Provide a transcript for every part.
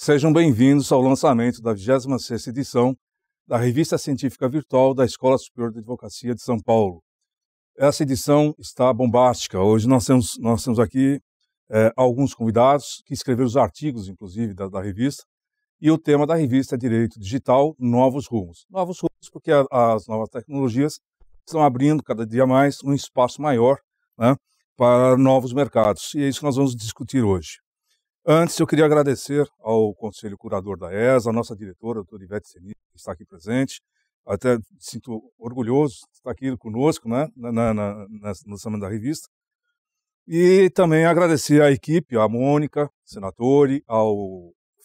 Sejam bem-vindos ao lançamento da 26ª edição da Revista Científica Virtual da Escola Superior de Advocacia de São Paulo. Essa edição está bombástica. Hoje nós temos aqui alguns convidados que escreveram os artigos, inclusive, da revista, e o tema da revista é Direito Digital, Novos Rumos. Novos rumos porque as novas tecnologias estão abrindo cada dia mais um espaço maior, né, para novos mercados, e é isso que nós vamos discutir hoje. Antes, eu queria agradecer ao Conselho Curador da ESA, a nossa diretora, a doutora Ivete Seni, que está aqui presente. Até sinto orgulhoso de estar aqui conosco, né, no lançamento da revista. E também agradecer à equipe, à Mônica Senatori, ao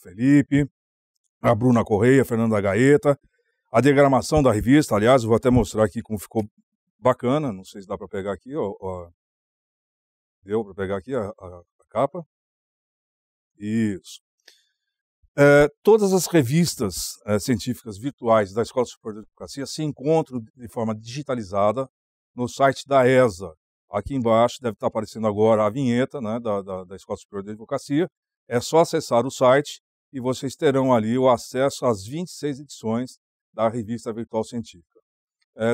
Felipe, a Bruna Correia, a Fernanda Gaeta, a diagramação da revista. Aliás, eu vou até mostrar aqui como ficou bacana, não sei se dá para pegar aqui, deu para pegar aqui a capa. Isso. Todas as revistas científicas virtuais da Escola Superior de Advocacia se encontram de forma digitalizada no site da ESA. Aqui embaixo deve estar aparecendo agora a vinheta, né, da Escola Superior de Advocacia. É só acessar o site e vocês terão ali o acesso às 26 edições da Revista Virtual Científica.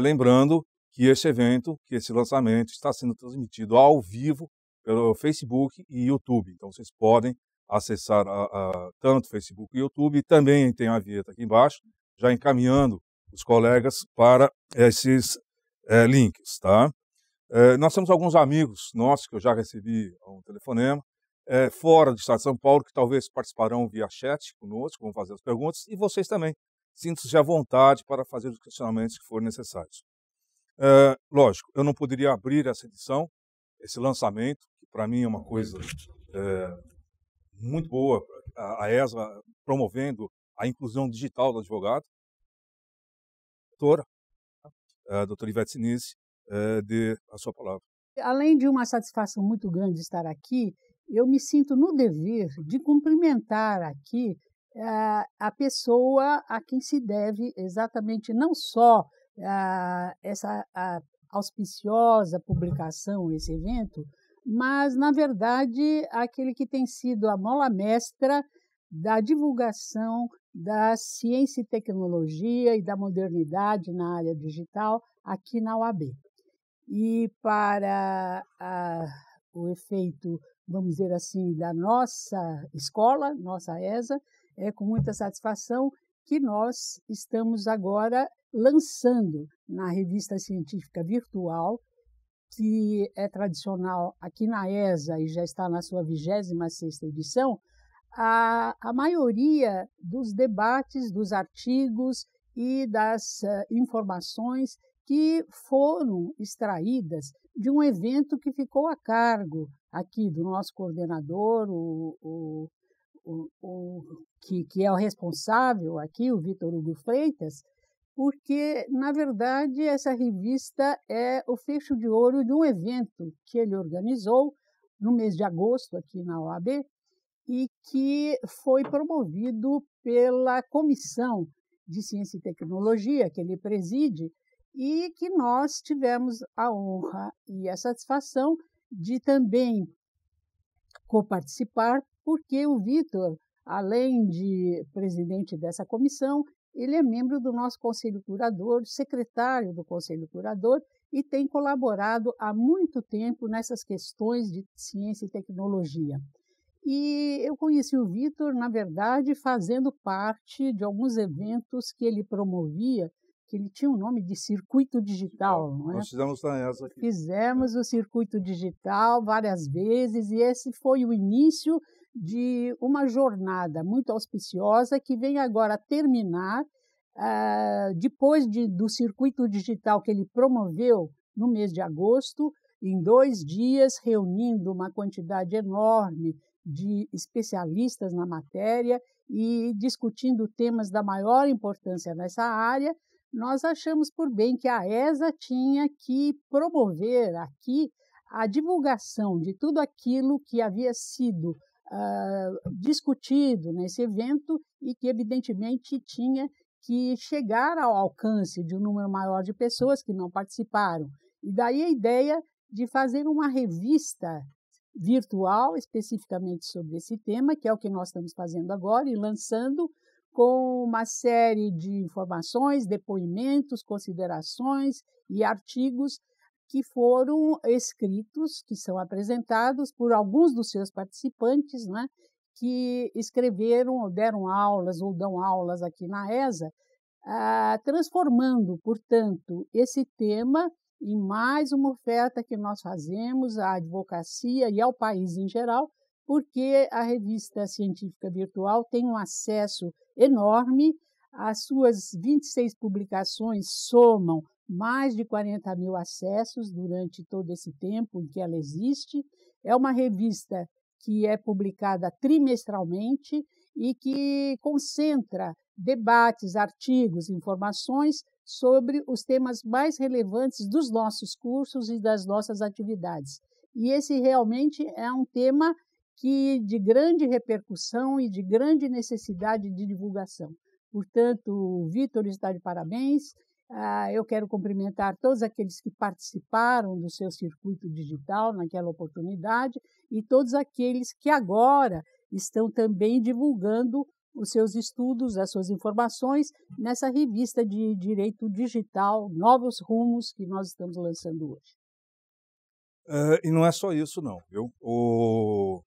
Lembrando que esse evento, que esse lançamento está sendo transmitido ao vivo pelo Facebook e YouTube. Então vocês podem acessar tanto Facebook e YouTube, e também tem a vinheta aqui embaixo, já encaminhando os colegas para esses links, tá? Nós temos alguns amigos nossos que eu já recebi um telefonema, fora do estado de São Paulo, que talvez participarão via chat conosco, vão fazer as perguntas, e vocês também, sintam-se à vontade para fazer os questionamentos que forem necessários. Lógico, eu não poderia abrir essa edição, esse lançamento, que para mim é uma coisa muito boa, a ESA promovendo a inclusão digital do advogado. Doutora Ivete Seni, dê a sua palavra. Além de uma satisfação muito grande estar aqui, eu me sinto no dever de cumprimentar aqui a pessoa a quem se deve exatamente não só essa auspiciosa publicação, esse evento, mas, na verdade, aquele que tem sido a mola mestra da divulgação da ciência e tecnologia e da modernidade na área digital aqui na UAB. E para o efeito, vamos dizer assim, da nossa escola, nossa ESA, é com muita satisfação que nós estamos agora lançando na revista científica virtual, que é tradicional aqui na ESA e já está na sua 26ª edição, a maioria dos debates, dos artigos e das informações que foram extraídas de um evento que ficou a cargo aqui do nosso coordenador, que é o responsável aqui, o Vitor Hugo Freitas, porque, na verdade, essa revista é o fecho de ouro de um evento que ele organizou no mês de agosto aqui na OAB e que foi promovido pela Comissão de Ciência e Tecnologia, que ele preside, e que nós tivemos a honra e a satisfação de também coparticipar, porque o Vitor, além de presidente dessa comissão, ele é membro do nosso Conselho Curador, secretário do Conselho Curador, e tem colaborado há muito tempo nessas questões de ciência e tecnologia. E eu conheci o Vitor, na verdade, fazendo parte de alguns eventos que ele promovia, que ele tinha o nome de Circuito Digital, não é? Nós fizemos essa aqui. Fizemos o Circuito Digital várias vezes, e esse foi o início de uma jornada muito auspiciosa que vem agora terminar depois do Circuito Digital que ele promoveu no mês de agosto, em 2 dias, reunindo uma quantidade enorme de especialistas na matéria e discutindo temas da maior importância nessa área. Nós achamos por bem que a ESA tinha que promover aqui a divulgação de tudo aquilo que havia sido discutido nesse evento e que, evidentemente, tinha que chegar ao alcance de um número maior de pessoas que não participaram. E daí a ideia de fazer uma revista virtual, especificamente sobre esse tema, que é o que nós estamos fazendo agora, e lançando com uma série de informações, depoimentos, considerações e artigos que foram escritos, que são apresentados por alguns dos seus participantes, né, que escreveram ou deram aulas ou dão aulas aqui na ESA, transformando, portanto, esse tema em mais uma oferta que nós fazemos à advocacia e ao país em geral, porque a revista científica virtual tem um acesso enorme, as suas 26 publicações somam mais de 40.000 acessos durante todo esse tempo em que ela existe. É uma revista que é publicada trimestralmente e que concentra debates, artigos, informações sobre os temas mais relevantes dos nossos cursos e das nossas atividades. E esse realmente é um tema de grande repercussão e de grande necessidade de divulgação. Portanto, o Vitor está de parabéns. Eu quero cumprimentar todos aqueles que participaram do seu circuito digital naquela oportunidade e todos aqueles que agora estão também divulgando os seus estudos, as suas informações nessa revista de direito digital, Novos Rumos, que nós estamos lançando hoje. E não é só isso, não, viu? O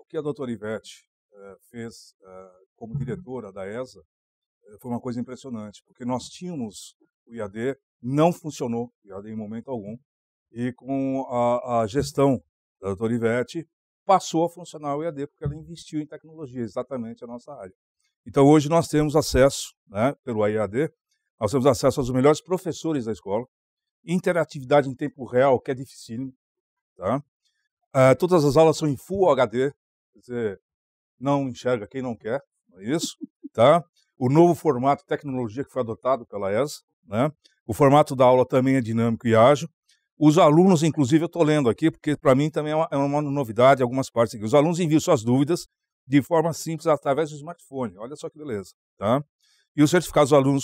que a doutora Ivete fez como diretora da ESA foi uma coisa impressionante, porque nós tínhamos o IAD, não funcionou o IAD em momento algum, e com a gestão da doutora Ivete, passou a funcionar o IAD, porque ela investiu em tecnologia, exatamente a nossa área. Então, hoje nós temos acesso, né, pelo IAD, nós temos acesso aos melhores professores da escola, interatividade em tempo real, que é dificílimo, tá? Todas as aulas são em Full HD, quer dizer, não enxerga quem não quer, não é isso, tá? O novo formato tecnologia que foi adotado pela ESA, né? O formato da aula também é dinâmico e ágil. Os alunos, inclusive, eu estou lendo aqui, porque para mim também é uma novidade, algumas partes aqui. Os alunos enviam suas dúvidas de forma simples através do smartphone. Olha só que beleza, tá? E os certificados dos alunos,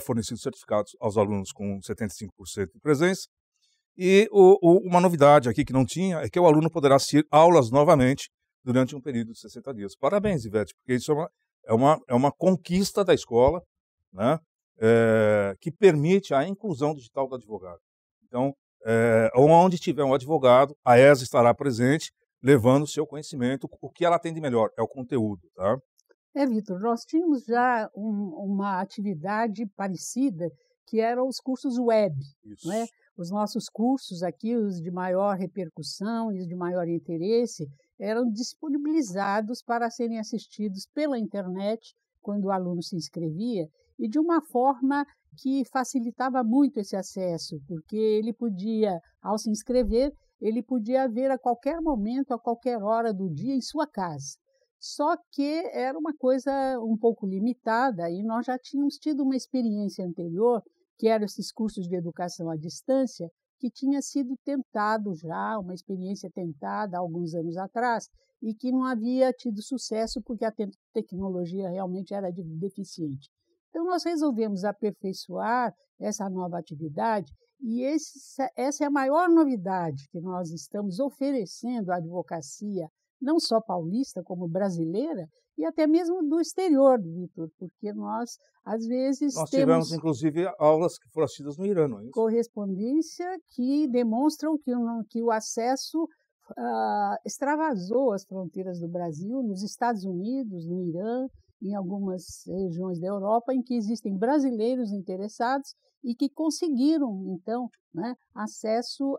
fornecido certificados aos alunos com 75% de presença. E uma novidade aqui que não tinha é que o aluno poderá assistir aulas novamente durante um período de 60 dias. Parabéns, Ivete, porque isso é uma conquista da escola, né, que permite a inclusão digital do advogado. Então, onde tiver um advogado, a ESA estará presente, levando o seu conhecimento. O que ela tem de melhor é o conteúdo, tá? Vitor, nós tínhamos já uma atividade parecida, que eram os cursos web, não é? Os nossos cursos aqui, os de maior repercussão e os de maior interesse, eram disponibilizados para serem assistidos pela internet, quando o aluno se inscrevia, e de uma forma que facilitava muito esse acesso, porque ele podia, ao se inscrever, ele podia ver a qualquer momento, a qualquer hora do dia, em sua casa. Só que era uma coisa um pouco limitada e nós já tínhamos tido uma experiência anterior, que eram esses cursos de educação à distância, que tinha sido tentado já, uma experiência tentada há alguns anos atrás, e que não havia tido sucesso porque a tecnologia realmente era deficiente. Então, nós resolvemos aperfeiçoar essa nova atividade e essa é a maior novidade que nós estamos oferecendo à advocacia, não só paulista, como brasileira, e até mesmo do exterior, Vitor, porque nós, às vezes, nós temos tivemos, inclusive, aulas que foram assistidas no Irã, não é isso? Correspondência que demonstram que o acesso extravasou as fronteiras do Brasil, nos Estados Unidos, no Irã, em algumas regiões da Europa, em que existem brasileiros interessados e que conseguiram, então, né, acesso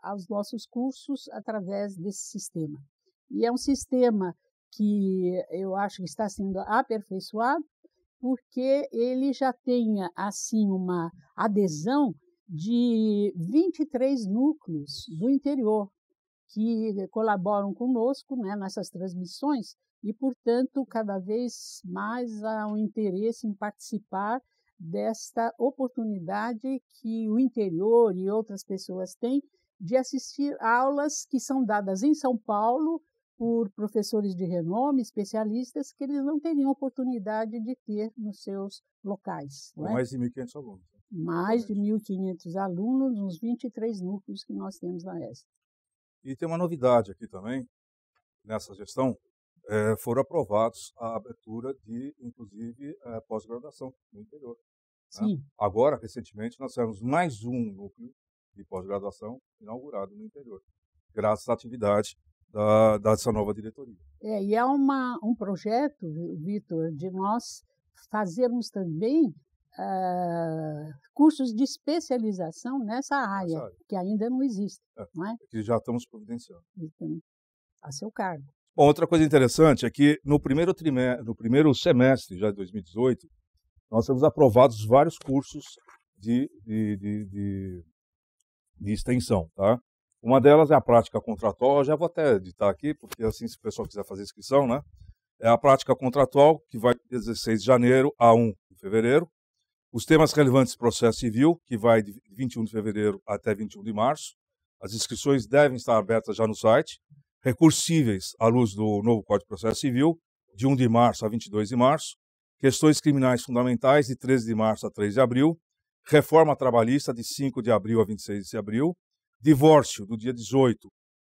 aos nossos cursos através desse sistema. E é um sistema que eu acho que está sendo aperfeiçoado, porque ele já tem, assim, uma adesão de 23 núcleos do interior, que colaboram conosco, né, nessas transmissões, e, portanto, cada vez mais há um interesse em participar desta oportunidade que o interior e outras pessoas têm de assistir aulas que são dadas em São Paulo por professores de renome, especialistas, que eles não teriam oportunidade de ter nos seus locais. Com mais de 1.500 alunos. Mais de 1.500 alunos nos 23 núcleos que nós temos na ESA. E tem uma novidade aqui também, nessa gestão, foram aprovados a abertura de, inclusive, pós-graduação no interior. Né? Sim. Agora, recentemente, nós tivemos mais um núcleo de pós-graduação inaugurado no interior, graças à atividade dessa nova diretoria. E é um projeto, Vitor, de nós fazermos também cursos de especialização nessa área, que ainda não existe. Não é? Que já estamos providenciando. Então, a seu cargo. Bom, outra coisa interessante é que no primeiro semestre já de 2018, nós temos aprovados vários cursos de extensão, tá? Uma delas é a prática contratual, eu já vou até editar aqui, porque assim, se o pessoal quiser fazer inscrição, né? É a prática contratual, que vai de 16 de janeiro a 1 de fevereiro. Os temas relevantes do processo civil, que vai de 21 de fevereiro até 21 de março. As inscrições devem estar abertas já no site. Recursos cíveis à luz do novo Código de Processo Civil, de 1 de março a 22 de março. Questões criminais fundamentais, de 13 de março a 3 de abril. Reforma trabalhista, de 5 de abril a 26 de abril. Divórcio, do dia 18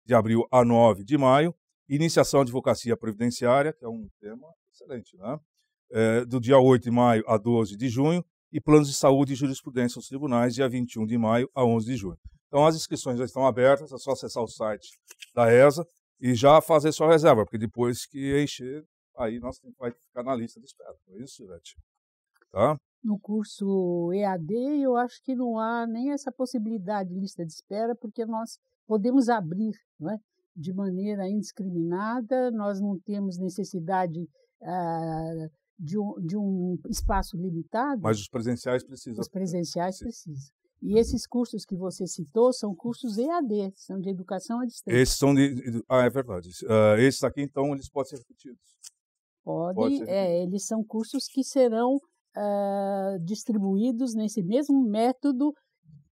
de abril a 9 de maio. Iniciação de advocacia previdenciária, que é um tema excelente, né? Do dia 8 de maio a 12 de junho. E planos de saúde e jurisprudência aos tribunais, dia 21 de maio a 11 de junho. Então, as inscrições já estão abertas, é só acessar o site da ESA e já fazer sua reserva, porque depois que encher, aí nós vai ficar na lista de espera. Não é isso, Ivete? Tá? No curso EAD, eu acho que não há nem essa possibilidade de lista de espera, porque nós podemos abrir, não é? De maneira indiscriminada, nós não temos necessidade de um espaço limitado. Mas os presenciais precisam. Os presenciais precisam. E esses cursos que você citou são cursos EAD, são de educação à distância. Esses são é verdade. Esses aqui, então, eles podem ser repetidos. Pode eles são cursos que serão distribuídos nesse mesmo método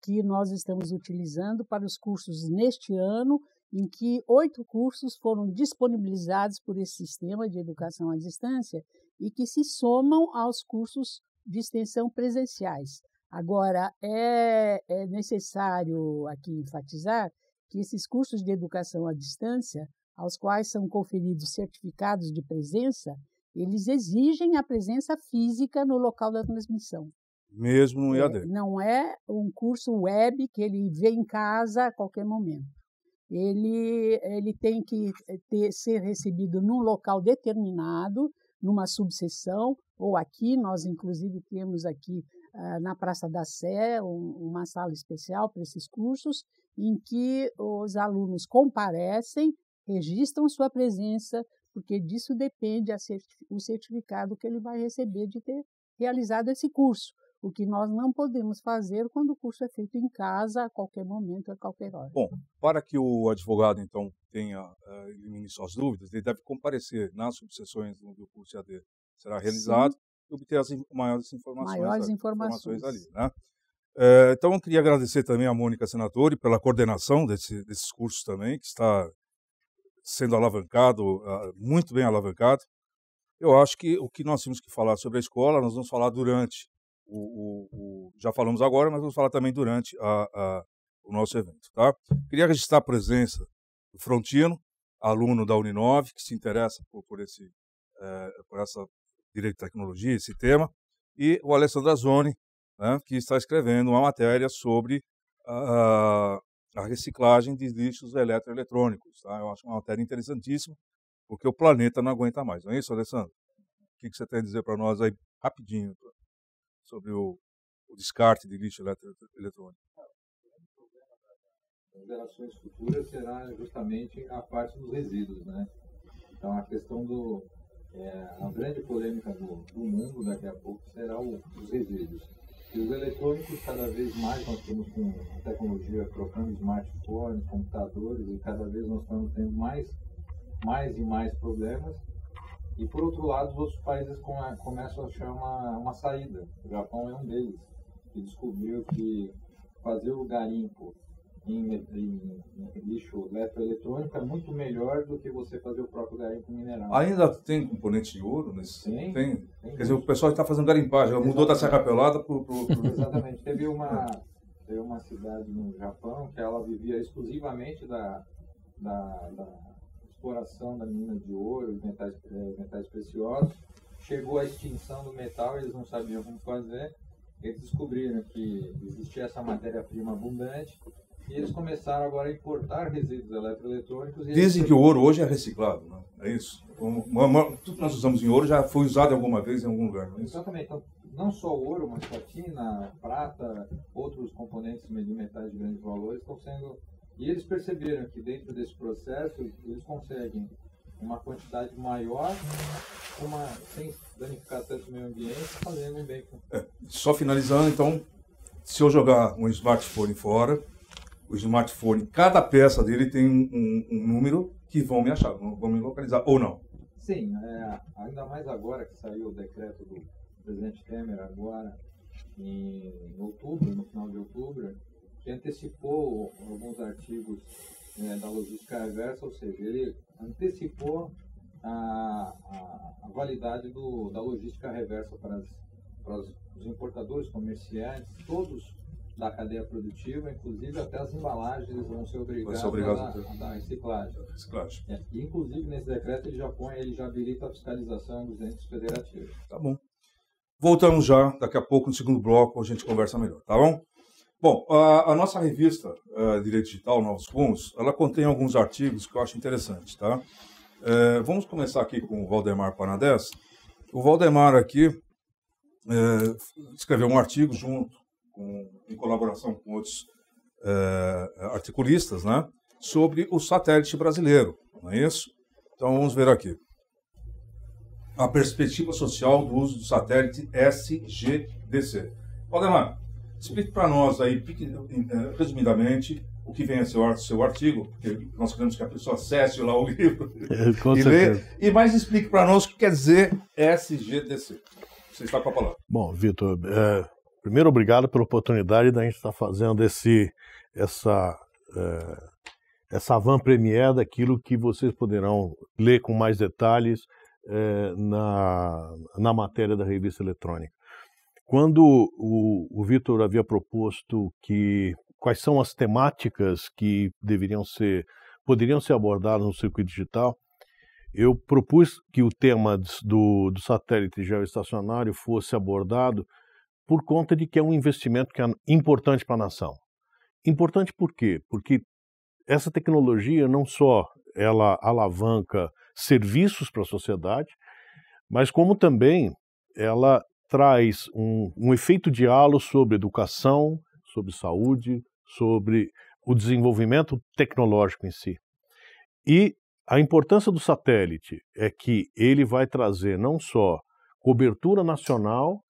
que nós estamos utilizando para os cursos neste ano, em que 8 cursos foram disponibilizados por esse sistema de educação à distância e que se somam aos cursos de extensão presenciais. Agora, é necessário aqui enfatizar que esses cursos de educação à distância, aos quais são conferidos certificados de presença, eles exigem a presença física no local da transmissão. Mesmo no EAD. Não é um curso web que ele vê em casa a qualquer momento. Ele tem que ser recebido num local determinado, numa subseção, ou aqui, nós inclusive temos aqui na Praça da Sé uma sala especial para esses cursos, em que os alunos comparecem, registram sua presença, porque disso depende o certificado que ele vai receber de ter realizado esse curso, o que nós não podemos fazer quando o curso é feito em casa, a qualquer momento, a qualquer hora. Bom, para que o advogado, então, elimine suas dúvidas, ele deve comparecer nas subseções do curso EAD. Será realizado. Sim. E obter as maiores informações ali. Né? Então, eu queria agradecer também a Mônica Senatori pela coordenação desses cursos também, que está sendo alavancado, muito bem alavancado. Eu acho que o que nós temos que falar sobre a escola, nós vamos falar durante já falamos agora, mas vamos falar também durante o nosso evento. Tá? Queria registrar a presença do Frontino, aluno da Uninove, que se interessa por essa Direito de Tecnologia, esse tema, e o Alessandro Azzoni, né, que está escrevendo uma matéria sobre a reciclagem de lixos eletroeletrônicos. Tá? Eu acho uma matéria interessantíssima, porque o planeta não aguenta mais. Não é isso, Alessandro? O que você tem a dizer para nós aí, rapidinho, sobre o descarte de lixo eletrônico? As gerações futuras será justamente a parte dos resíduos, né? Então, a questão a grande polêmica do mundo daqui a pouco será os resíduos. E os eletrônicos, cada vez mais, nós estamos com a tecnologia trocando smartphones, computadores, e cada vez nós estamos tendo mais e mais problemas. E, por outro lado, os outros países começam a achar uma saída. O Japão é um deles, que descobriu que fazer o garimpo em lixo eletroeletrônico é muito melhor do que você fazer o próprio garimpo mineral. Ainda tem componente de ouro nesse? Tem. Quer dizer, o pessoal está fazendo garimpagem, mudou da Serra Pelada para Exatamente. Teve uma cidade no Japão que ela vivia exclusivamente da exploração da mina de ouro, metais preciosos, chegou à extinção do metal, eles não sabiam como fazer, eles descobriram que existia essa matéria-prima abundante, e eles começaram agora a importar resíduos eletroeletrônicos. Dizem que o ouro hoje é reciclado, né? É isso? Tudo que nós usamos em ouro já foi usado alguma vez em algum lugar, não é isso? Exatamente. Então, não só o ouro, mas platina, prata, outros componentes de metais de grande valor estão sendo... E eles perceberam que dentro desse processo eles conseguem uma quantidade maior, sem danificar tanto o meio ambiente, fazendo um bem. Só finalizando, então, se eu jogar um smartphone fora, o smartphone, cada peça dele tem um número que vão me achar, vão me localizar, ou não? Sim, ainda mais agora que saiu o decreto do presidente Temer, agora em outubro, no final de outubro, que antecipou alguns artigos da logística reversa, ou seja, ele antecipou a validade da logística reversa para os importadores, comerciantes, todos da cadeia produtiva, inclusive até as embalagens, eles vão ser obrigados a dar reciclagem. E, inclusive, nesse decreto, ele já habilita a fiscalização dos entes federativos. Tá bom. Voltamos já, daqui a pouco, no segundo bloco, a gente conversa melhor, tá bom? Bom, a nossa revista Direito Digital, Novos Rumos, ela contém alguns artigos que eu acho interessantes, tá? Vamos começar aqui com o Valdemar Panadès. O Valdemar aqui escreveu um artigo em colaboração com outros articulistas, né, sobre o satélite brasileiro, não é isso? Então vamos ver aqui. A perspectiva social do uso do satélite SGDC. Valdemar, explique para nós aí, resumidamente, o que vem a ser o seu artigo, porque nós queremos que a pessoa acesse lá o livro e lê, e mais explique para nós o que quer dizer SGDC. Você está com a palavra. Bom, Vitor, primeiro, obrigado pela oportunidade da gente estar fazendo essa avant-première daquilo que vocês poderão ler com mais detalhes na matéria da revista eletrônica. Quando o Vitor havia proposto quais são as temáticas que poderiam ser abordadas no circuito digital, eu propus que o tema do satélite geoestacionário fosse abordado por conta de que é um investimento que é importante para a nação. Importante por quê? Porque essa tecnologia não só ela alavanca serviços para a sociedade, mas como também ela traz um efeito de halo sobre educação, sobre saúde, sobre o desenvolvimento tecnológico em si. E a importância do satélite é que ele vai trazer não só cobertura nacional,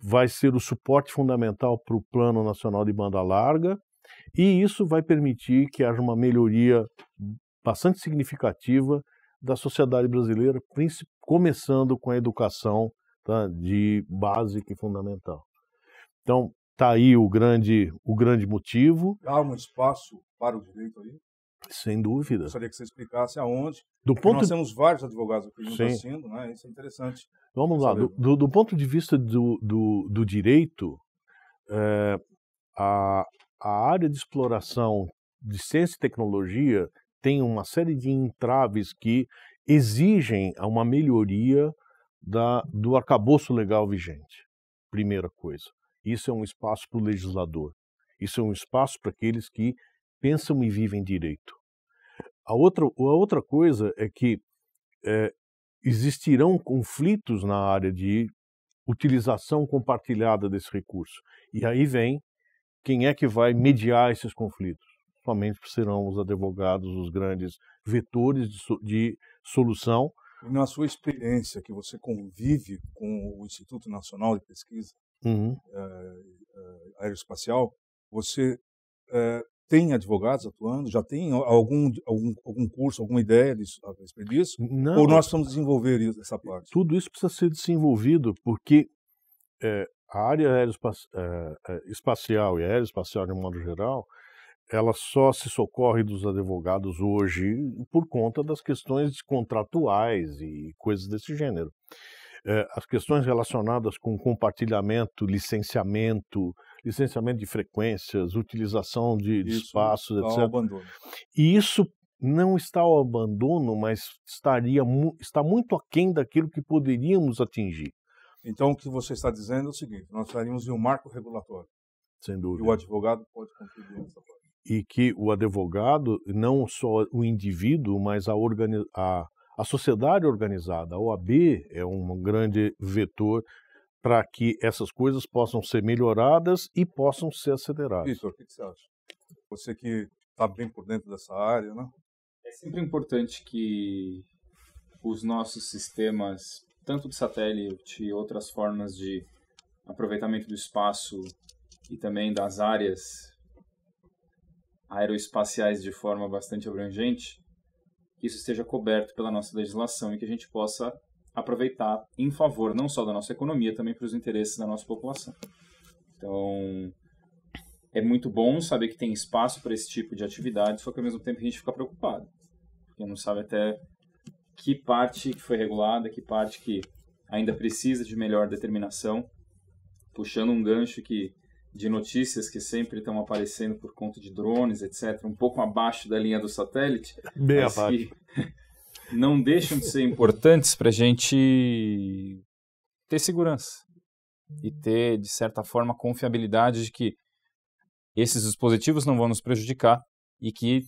vai ser o suporte fundamental para o Plano Nacional de Banda Larga, e isso vai permitir que haja uma melhoria bastante significativa da sociedade brasileira, começando com a educação, tá, de básica e fundamental. Então, está aí o grande motivo. Há um espaço para o direito aí? Sem dúvida. Gostaria que você explicasse aonde. Nós temos vários advogados aqui nos assistindo, né? Isso é interessante. Vamos lá. Do ponto de vista do direito, a área de exploração de ciência e tecnologia tem uma série de entraves que exigem uma melhoria do arcabouço legal vigente. Primeira coisa. Isso é um espaço para o legislador. Isso é um espaço para aqueles que pensam e vivem direito. A outra coisa é que existirão conflitos na área de utilização compartilhada desse recurso. E aí vem quem é que vai mediar esses conflitos. Somente serão os advogados, os grandes vetores de solução. Na sua experiência, que você convive com o Instituto Nacional de Pesquisa Aeroespacial, você tem advogados atuando? Já tem algum curso, alguma ideia a respeito disso? Não. Ou nós vamos desenvolver essa parte? Tudo isso precisa ser desenvolvido porque a área espacial e aeroespacial, de modo geral, ela só se socorre dos advogados hoje por conta das questões contratuais e coisas desse gênero. As questões relacionadas com compartilhamento, licenciamento de frequências, utilização de espaços, etc. Abandono. E isso não está ao abandono, mas está muito aquém daquilo que poderíamos atingir. Então, o que você está dizendo é o seguinte: nós estaríamos em um marco regulatório. Sem E dúvida. o advogado pode contribuir nessa parte. E que o advogado, não só o indivíduo, mas a sociedade organizada, a OAB é um grande vetor para que essas coisas possam ser melhoradas e possam ser aceleradas. Vitor, o que você acha? Você que está bem por dentro dessa área, né? É sempre importante que os nossos sistemas, tanto de satélite e outras formas de aproveitamento do espaço e também das áreas aeroespaciais de forma bastante abrangente, que isso esteja coberto pela nossa legislação e que a gente possa aproveitar em favor não só da nossa economia, também para os interesses da nossa população. Então, é muito bom saber que tem espaço para esse tipo de atividade, só que ao mesmo tempo a gente fica preocupado, porque não sabe até que parte que foi regulada, que parte que ainda precisa de melhor determinação, puxando um gancho de notícias que sempre estão aparecendo por conta de drones, etc., um pouco abaixo da linha do satélite, Bem mas abaixo. que não deixam de ser importantes para a gente ter segurança e ter, de certa forma, confiabilidade de que esses dispositivos não vão nos prejudicar e que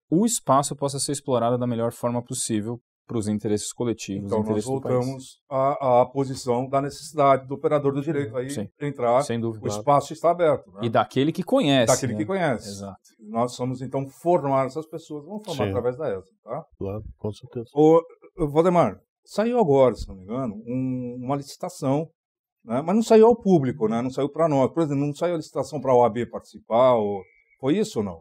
o espaço possa ser explorado da melhor forma possível para os interesses coletivos, Então, nós interesses do país. voltamos à posição da necessidade do operador do direito aí Sim. entrar, Sem dúvida. o espaço está aberto. Né? E daquele que conhece. Daquele né? que conhece. Exato. Nós somos, então, formar essas pessoas, vamos formar Sim. através da ESA, tá? Claro, com certeza. Ô, Valdemar, saiu agora, se não me engano, uma licitação, né? Mas não saiu ao público, né? Não saiu para nós. Por exemplo, não saiu a licitação para a OAB participar, foi isso ou não?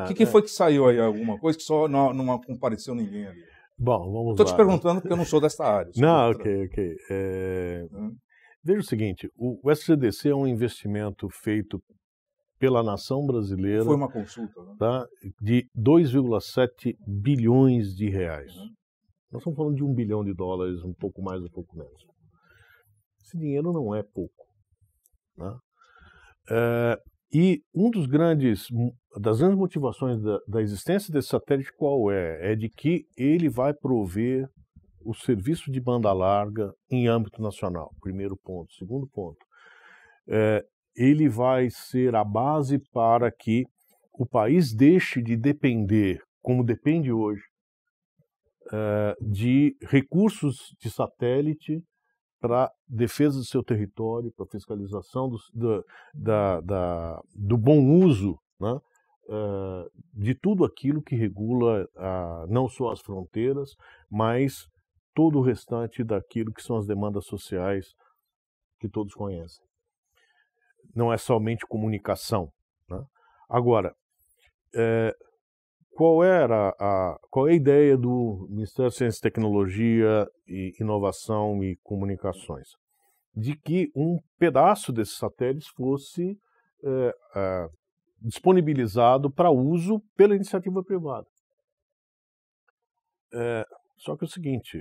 O que foi que saiu aí? Alguma coisa que só não compareceu ninguém ali? Bom, vamos Estou lá. te perguntando porque eu não sou dessa área. Não, ok. Veja o seguinte, o SCDC é um investimento feito pela nação brasileira. Foi uma consulta, né? Tá, de 2,7 bilhões de reais. Nós estamos falando de $1 bilhão, um pouco mais, um pouco menos. Esse dinheiro não é pouco. Né? E das grandes motivações da existência desse satélite qual é? É de que ele vai prover o serviço de banda larga em âmbito nacional, primeiro ponto. Segundo ponto, ele vai ser a base para que o país deixe de depender, como depende hoje, de recursos de satélite para defesa do seu território, para fiscalização do bom uso, né, de tudo aquilo que regula não só as fronteiras, mas todo o restante daquilo que são as demandas sociais que todos conhecem. Não é somente comunicação. Né? Agora, qual é a ideia do Ministério da Ciência e Tecnologia, e Inovação e Comunicações? De que um pedaço desses satélites fosse disponibilizado para uso pela iniciativa privada. Só que é o seguinte,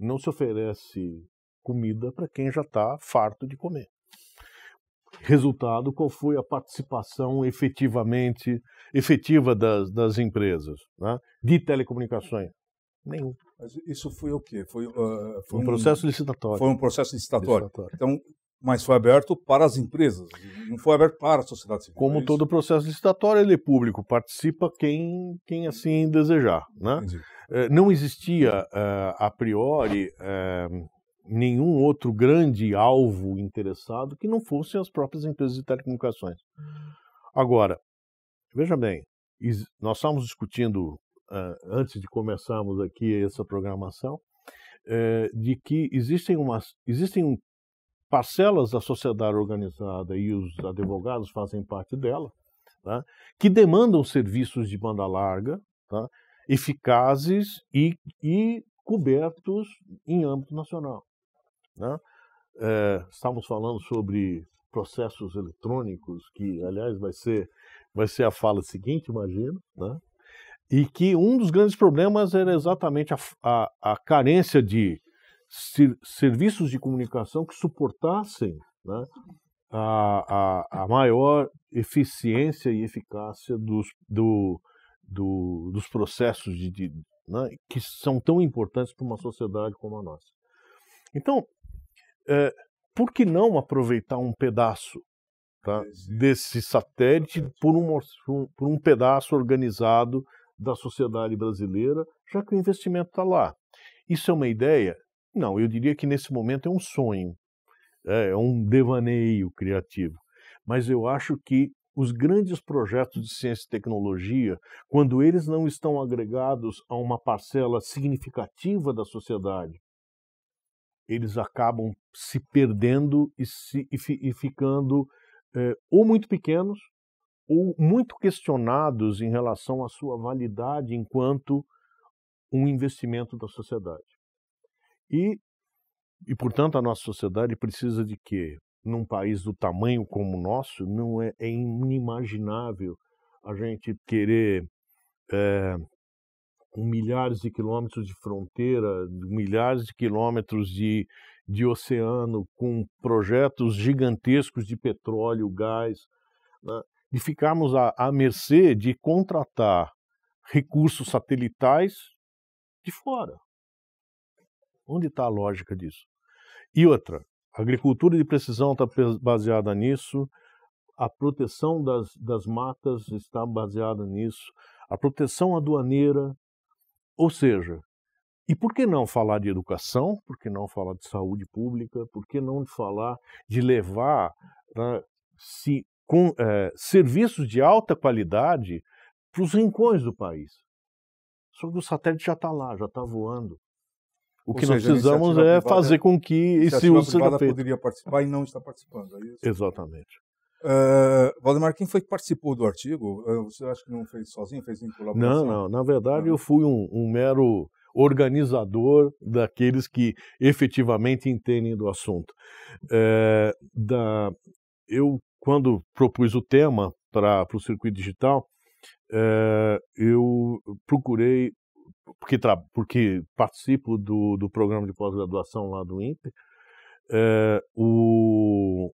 não se oferece comida para quem já está farto de comer. Resultado, qual foi a participação efetiva das empresas, né, de telecomunicações? Nenhum. Mas isso foi o quê? Foi um processo licitatório. Foi um processo licitatório. Então, mas foi aberto para as empresas, não foi aberto para a sociedade civil. Como todo processo licitatório, ele é público, participa quem assim desejar. Né? Não existia, a priori, nenhum outro grande alvo interessado que não fossem as próprias empresas de telecomunicações. Agora, veja bem, nós estávamos discutindo, antes de começarmos aqui essa programação, de que existem parcelas da sociedade organizada, e os advogados fazem parte dela, tá, que demandam serviços de banda larga, tá, eficazes e cobertos em âmbito nacional. Né? Estamos falando sobre processos eletrônicos, que, aliás, vai ser a fala seguinte, imagino, né? E que um dos grandes problemas era exatamente a carência de serviços de comunicação que suportassem, né, a maior eficiência e eficácia do dos processos né, que são tão importantes para uma sociedade como a nossa. Então, por que não aproveitar um pedaço, tá, desse satélite por um pedaço organizado da sociedade brasileira, já que o investimento está lá? Isso é uma ideia? Não, eu diria que nesse momento é um sonho, é um devaneio criativo. Mas eu acho que os grandes projetos de ciência e tecnologia, quando eles não estão agregados a uma parcela significativa da sociedade, eles acabam se perdendo e ficando ou muito pequenos ou muito questionados em relação à sua validade enquanto um investimento da sociedade. E portanto, a nossa sociedade precisa de quê? Num país do tamanho como o nosso, não é inimaginável a gente querer milhares de quilômetros de fronteira, milhares de quilômetros de oceano, com projetos gigantescos de petróleo, gás, né? E ficarmos à mercê de contratar recursos satelitais de fora. Onde está a lógica disso? E outra, a agricultura de precisão está baseada nisso, a proteção das matas está baseada nisso, a proteção aduaneira, ou seja, e por que não falar de educação? Por que não falar de saúde pública? Por que não falar de levar serviços de alta qualidade para os rincões do país? Só que o satélite já está lá, já está voando. O que nós precisamos é fazer com que esse uso seja feito. Poderia participar e não está participando, é isso? Exatamente. Valdemar, quem foi que participou do artigo? Você acha que não fez sozinho, fez em colaboração? Não. Na verdade, eu fui um mero organizador daqueles que efetivamente entendem do assunto. Eu, quando propus o tema para o circuito digital, eu procurei, porque participo do programa de pós-graduação lá do INPE, o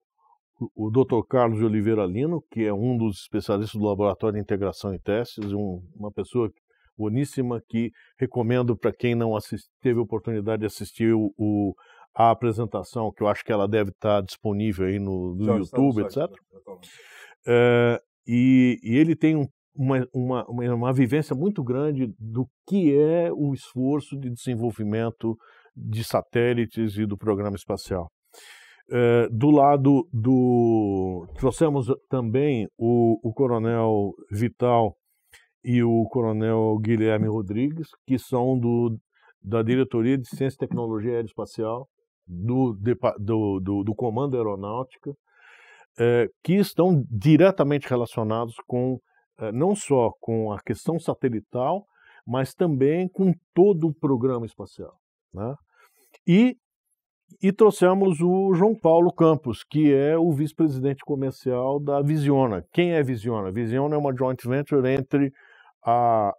Dr. Carlos de Oliveira Lino, que é um dos especialistas do Laboratório de Integração e Testes, uma pessoa boníssima que recomendo para quem não teve a oportunidade de assistir a apresentação, que eu acho que ela deve estar disponível aí no YouTube, etc. E ele tem uma vivência muito grande do que é o esforço de desenvolvimento de satélites e do programa espacial. Do lado trouxemos também o Coronel Vital e o Coronel Guilherme Rodrigues, que são da Diretoria de Ciência e Tecnologia Aeroespacial, do Comando Aeronáutica, que estão diretamente relacionados com não só com a questão satelital, mas também com todo o programa espacial, né? E trouxemos o João Paulo Campos, que é o vice-presidente comercial da Visiona. Quem é Visiona? Visiona é uma joint venture entre a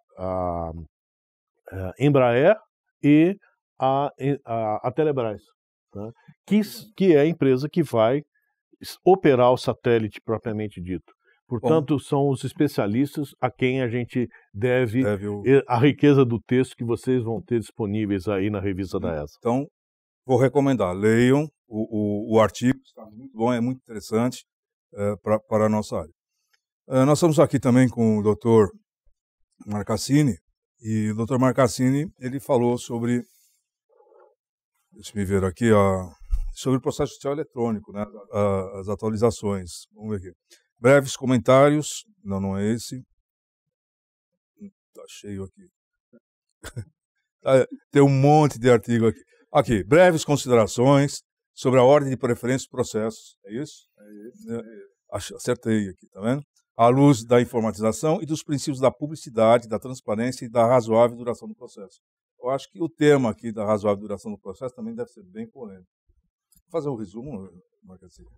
Embraer e a Telebrás, tá? Que é a empresa que vai operar o satélite propriamente dito. Portanto, são os especialistas a quem a gente deve a riqueza do texto que vocês vão ter disponíveis aí na revista da ESA. Então, vou recomendar, leiam o artigo, está muito bom, é muito interessante para a nossa área. Nós estamos aqui também com o Dr. Marcassini, e o Dr. Marcassini, ele falou sobre, deixa eu ver aqui, sobre o processo judicial eletrônico, né, as atualizações. Vamos ver aqui. Breves comentários, não é esse, está cheio aqui, tem um monte de artigo aqui. Aqui, breves considerações sobre a ordem de preferência dos processos, é isso? Acertei aqui, tá vendo? À luz da informatização e dos princípios da publicidade, da transparência e da razoável duração do processo. Eu acho que o tema aqui da razoável duração do processo também deve ser bem polêmico. Vou fazer um resumo, Marcassini.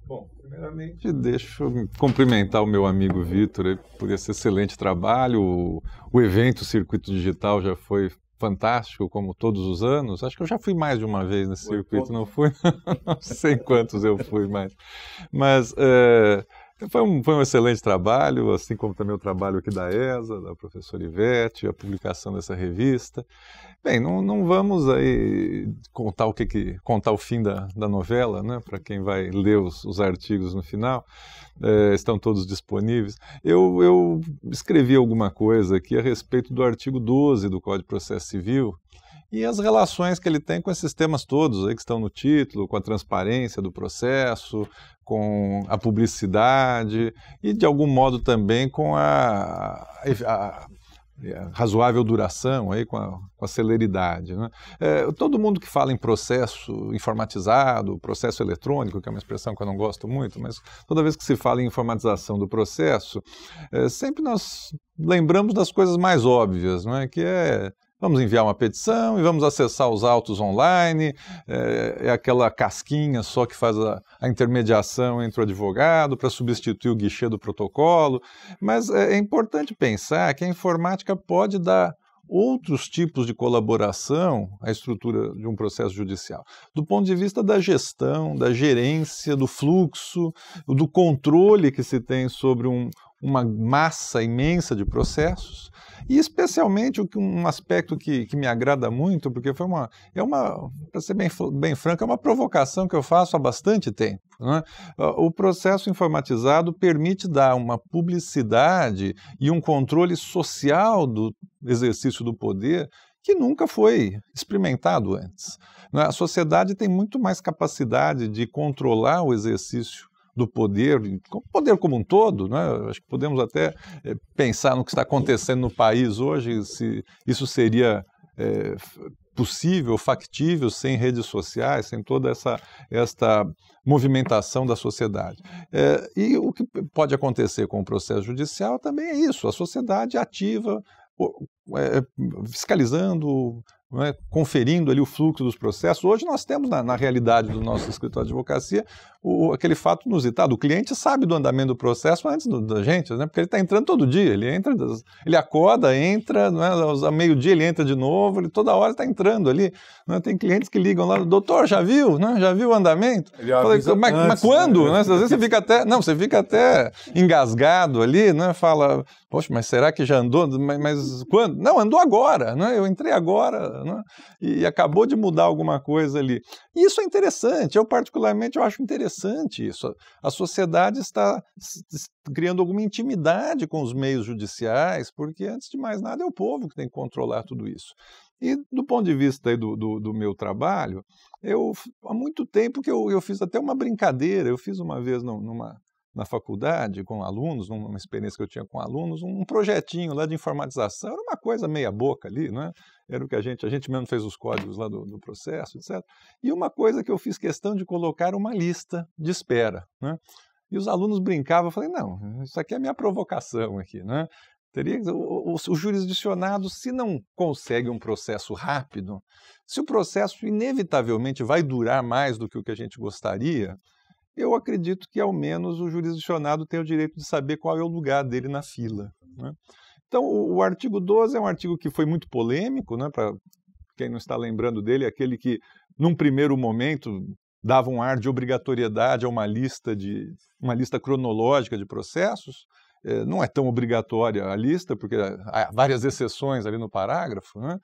Bom, primeiramente, deixa eu cumprimentar o meu amigo Vitor por esse excelente trabalho. O evento Circuito Digital já foi fantástico, como todos os anos. Acho que eu já fui mais de uma vez nesse circuito, não fui? Não sei quantos eu fui mais. Mas Foi um excelente trabalho, assim como também o trabalho aqui da ESA, da professora Ivete, a publicação dessa revista. Bem, não vamos aí contar o fim da novela, né, para quem vai ler os artigos no final, estão todos disponíveis. Eu escrevi alguma coisa aqui a respeito do artigo 12 do Código de Processo Civil, e as relações que ele tem com esses temas todos aí que estão no título, com a transparência do processo, com a publicidade e, de algum modo, também com a razoável duração, aí, com a celeridade, né? Todo mundo que fala em processo informatizado, processo eletrônico, que é uma expressão que eu não gosto muito, mas toda vez que se fala em informatização do processo, sempre nós lembramos das coisas mais óbvias, não é? Que vamos enviar uma petição e vamos acessar os autos online, é aquela casquinha só que faz a intermediação entre o advogado para substituir o guichê do protocolo. Mas é importante pensar que a informática pode dar outros tipos de colaboração à estrutura de um processo judicial, do ponto de vista da gestão, da gerência, do fluxo, do controle que se tem sobre uma massa imensa de processos, e especialmente um aspecto que me agrada muito, porque para ser bem franco, é uma provocação que eu faço há bastante tempo, né? O processo informatizado permite dar uma publicidade e um controle social do exercício do poder que nunca foi experimentado antes, né? A sociedade tem muito mais capacidade de controlar o exercício do poder como um todo, né? Acho que podemos até pensar no que está acontecendo no país hoje, se isso seria possível, factível, sem redes sociais, sem toda esta movimentação da sociedade. E o que pode acontecer com o processo judicial também é isso, a sociedade ativa, fiscalizando, né, conferindo ali o fluxo dos processos. Hoje nós temos na realidade do nosso escritório de advocacia aquele fato inusitado, o cliente sabe do andamento do processo antes da gente, né, porque ele está entrando todo dia, ele acorda, entra, né, ao meio-dia ele entra de novo, ele toda hora está entrando ali, né, tem clientes que ligam lá, doutor, já viu, né, já viu o andamento? Mas quando? Né? Às vezes você fica até engasgado ali, né, fala, poxa, mas será que já andou? Mas quando? Não, andou agora, né? Eu entrei agora, né? E acabou de mudar alguma coisa ali. E isso é interessante, eu particularmente acho interessante isso. A sociedade está criando alguma intimidade com os meios judiciais, porque antes de mais nada é o povo que tem que controlar tudo isso. E do ponto de vista aí do meu trabalho, há muito tempo que eu fiz até uma brincadeira, eu fiz uma vez na faculdade, com alunos, numa experiência que eu tinha com alunos, um projetinho lá de informatização, era uma coisa meia boca ali, né? Era o que a gente mesmo fez os códigos lá do processo, etc. E uma coisa que eu fiz questão de colocar uma lista de espera, né? E os alunos brincavam, eu falei, não, isso aqui é a minha provocação aqui, né? O jurisdicionado, se não consegue um processo rápido, se o processo inevitavelmente vai durar mais do que o que a gente gostaria, eu acredito que, ao menos, o jurisdicionado tem o direito de saber qual é o lugar dele na fila, né? Então, o artigo 12 é um artigo que foi muito polêmico, né? Para quem não está lembrando dele, é aquele que, num primeiro momento, dava um ar de obrigatoriedade a uma lista cronológica de processos. Não é tão obrigatória a lista, porque há várias exceções ali no parágrafo, né?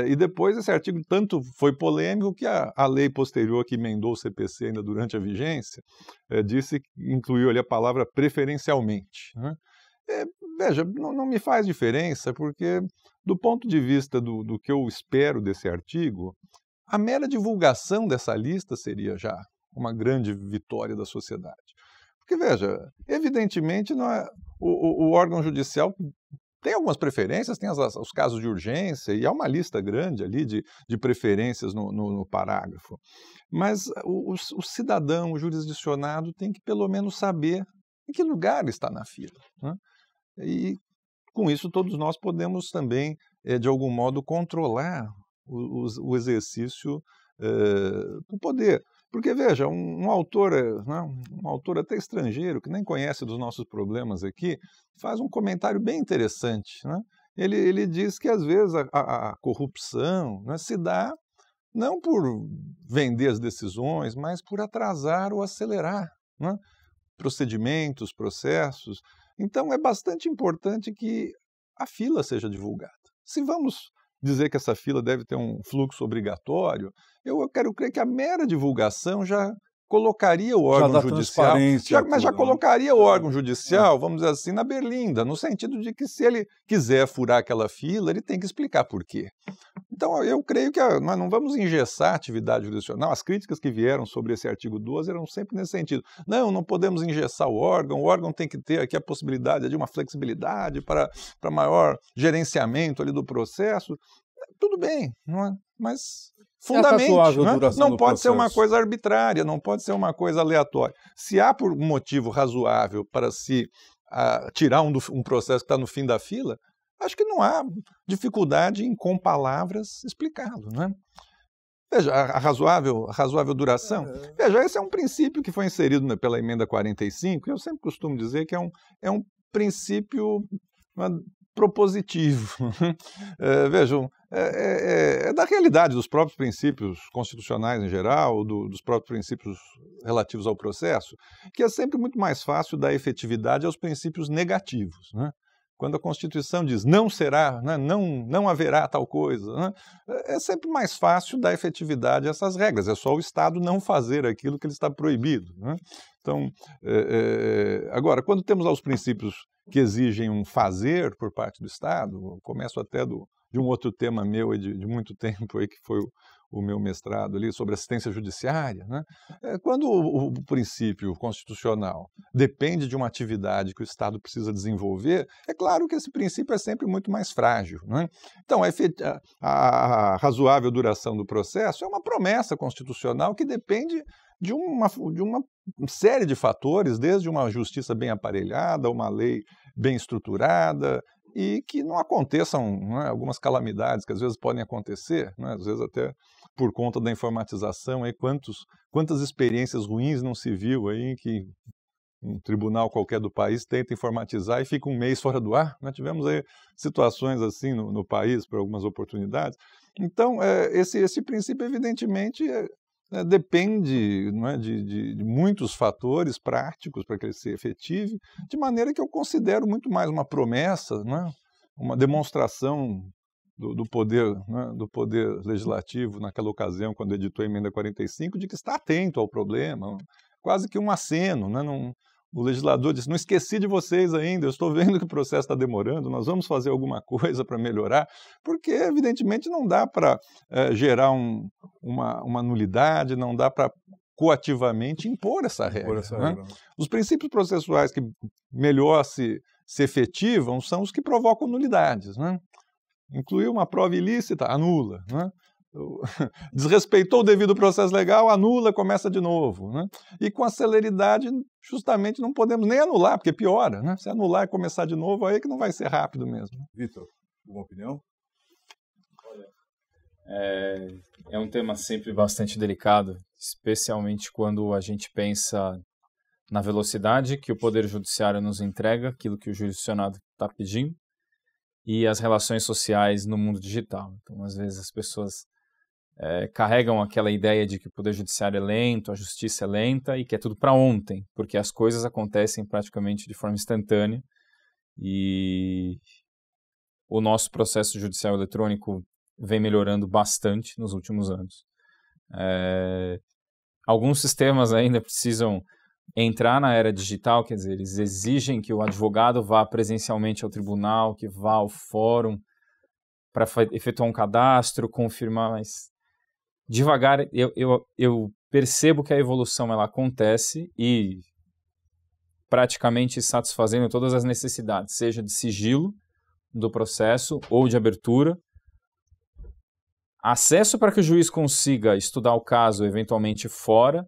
E depois esse artigo tanto foi polêmico que a lei posterior que emendou o CPC ainda durante a vigência, incluiu ali a palavra preferencialmente, né? Veja, não me faz diferença, porque do ponto de vista do que eu espero desse artigo, a mera divulgação dessa lista seria já uma grande vitória da sociedade. Porque, veja, evidentemente o órgão judicial tem algumas preferências, tem os casos de urgência, e há uma lista grande ali de preferências no parágrafo. Mas o cidadão, o jurisdicionado, tem que pelo menos saber em que lugar está na fila, né? E com isso todos nós podemos também, de algum modo, controlar o exercício do poder. Porque, veja, um autor até estrangeiro, que nem conhece dos nossos problemas aqui, faz um comentário bem interessante, né? Ele diz que, às vezes, a corrupção, né, se dá não por vender as decisões, mas por atrasar ou acelerar, né? procedimentos, processos. Então, é bastante importante que a fila seja divulgada. Se vamos dizer que essa fila deve ter um fluxo obrigatório, eu quero crer que a mera divulgação já colocaria o órgão judicial, mas já colocaria o órgão judicial, vamos dizer assim, na berlinda, no sentido de que se ele quiser furar aquela fila, ele tem que explicar por quê. Então, eu creio que nós não vamos engessar a atividade jurisdicional. As críticas que vieram sobre esse artigo 12 eram sempre nesse sentido. Não podemos engessar o órgão tem que ter aqui a possibilidade de uma flexibilidade para maior gerenciamento ali do processo. Tudo bem, não é? Mas fundamente, não pode ser uma coisa arbitrária, não pode ser uma coisa aleatória. Se há por um motivo razoável para se tirar um processo que está no fim da fila, acho que não há dificuldade em, com palavras, explicá-lo, não é? Veja, a razoável duração. Veja, esse é um princípio que foi inserido pela emenda 45, e eu sempre costumo dizer que é um princípio propositivo. Vejam, é da realidade dos próprios princípios constitucionais em geral, dos próprios princípios relativos ao processo, que é sempre muito mais fácil dar efetividade aos princípios negativos, né? Quando a Constituição diz não será, né, não haverá tal coisa, né, é sempre mais fácil dar efetividade a essas regras. É só o Estado não fazer aquilo que ele está proibido, né? Então, agora, quando temos lá os princípios que exigem um fazer por parte do Estado, começo até de um outro tema meu de muito tempo, aí, que foi o meu mestrado ali sobre assistência judiciária, né? Quando o princípio constitucional depende de uma atividade que o Estado precisa desenvolver, é claro que esse princípio é sempre muito mais frágil, né? Então, a razoável duração do processo é uma promessa constitucional que depende de uma série de fatores, desde uma justiça bem aparelhada, uma lei bem estruturada, e que não aconteçam, né, algumas calamidades que às vezes podem acontecer, né, às vezes até por conta da informatização, aí quantas experiências ruins não se viu aí que um tribunal qualquer do país tenta informatizar e fica um mês fora do ar. Nós tivemos aí situações assim no país por algumas oportunidades. Então, esse princípio, evidentemente, depende, não é, de muitos fatores práticos para que ele se efetive, de maneira que eu considero muito mais uma promessa, não é, uma demonstração do poder, né, do poder legislativo naquela ocasião, quando editou a emenda 45, de que está atento ao problema, quase que um aceno, né, o legislador disse, não esqueci de vocês ainda, eu estou vendo que o processo está demorando, nós vamos fazer alguma coisa para melhorar, porque evidentemente não dá para gerar uma nulidade, não dá para coativamente impor essa regra. Né? Os princípios processuais que melhor se efetivam são os que provocam nulidades. Né? Incluiu uma prova ilícita, anula. Né? Desrespeitou o devido processo legal, anula, começa de novo. Né? E com a celeridade, justamente, não podemos nem anular, porque piora. Né? Se anular e começar de novo, aí é que não vai ser rápido mesmo. Vitor, alguma opinião? É um tema sempre bastante delicado, especialmente quando a gente pensa na velocidade que o Poder Judiciário nos entrega, aquilo que o jurisdicionado está pedindo, e as relações sociais no mundo digital. Então, às vezes, as pessoas carregam aquela ideia de que o Poder Judiciário é lento, a justiça é lenta e que é tudo para ontem, porque as coisas acontecem praticamente de forma instantânea e o nosso processo judicial eletrônico vem melhorando bastante nos últimos anos. Alguns sistemas ainda precisam entrar na era digital, quer dizer, eles exigem que o advogado vá presencialmente ao tribunal, que vá ao fórum para efetuar um cadastro, confirmar, mas devagar eu percebo que a evolução ela acontece e praticamente satisfazendo todas as necessidades, seja de sigilo do processo ou de abertura, acesso para que o juiz consiga estudar o caso eventualmente fora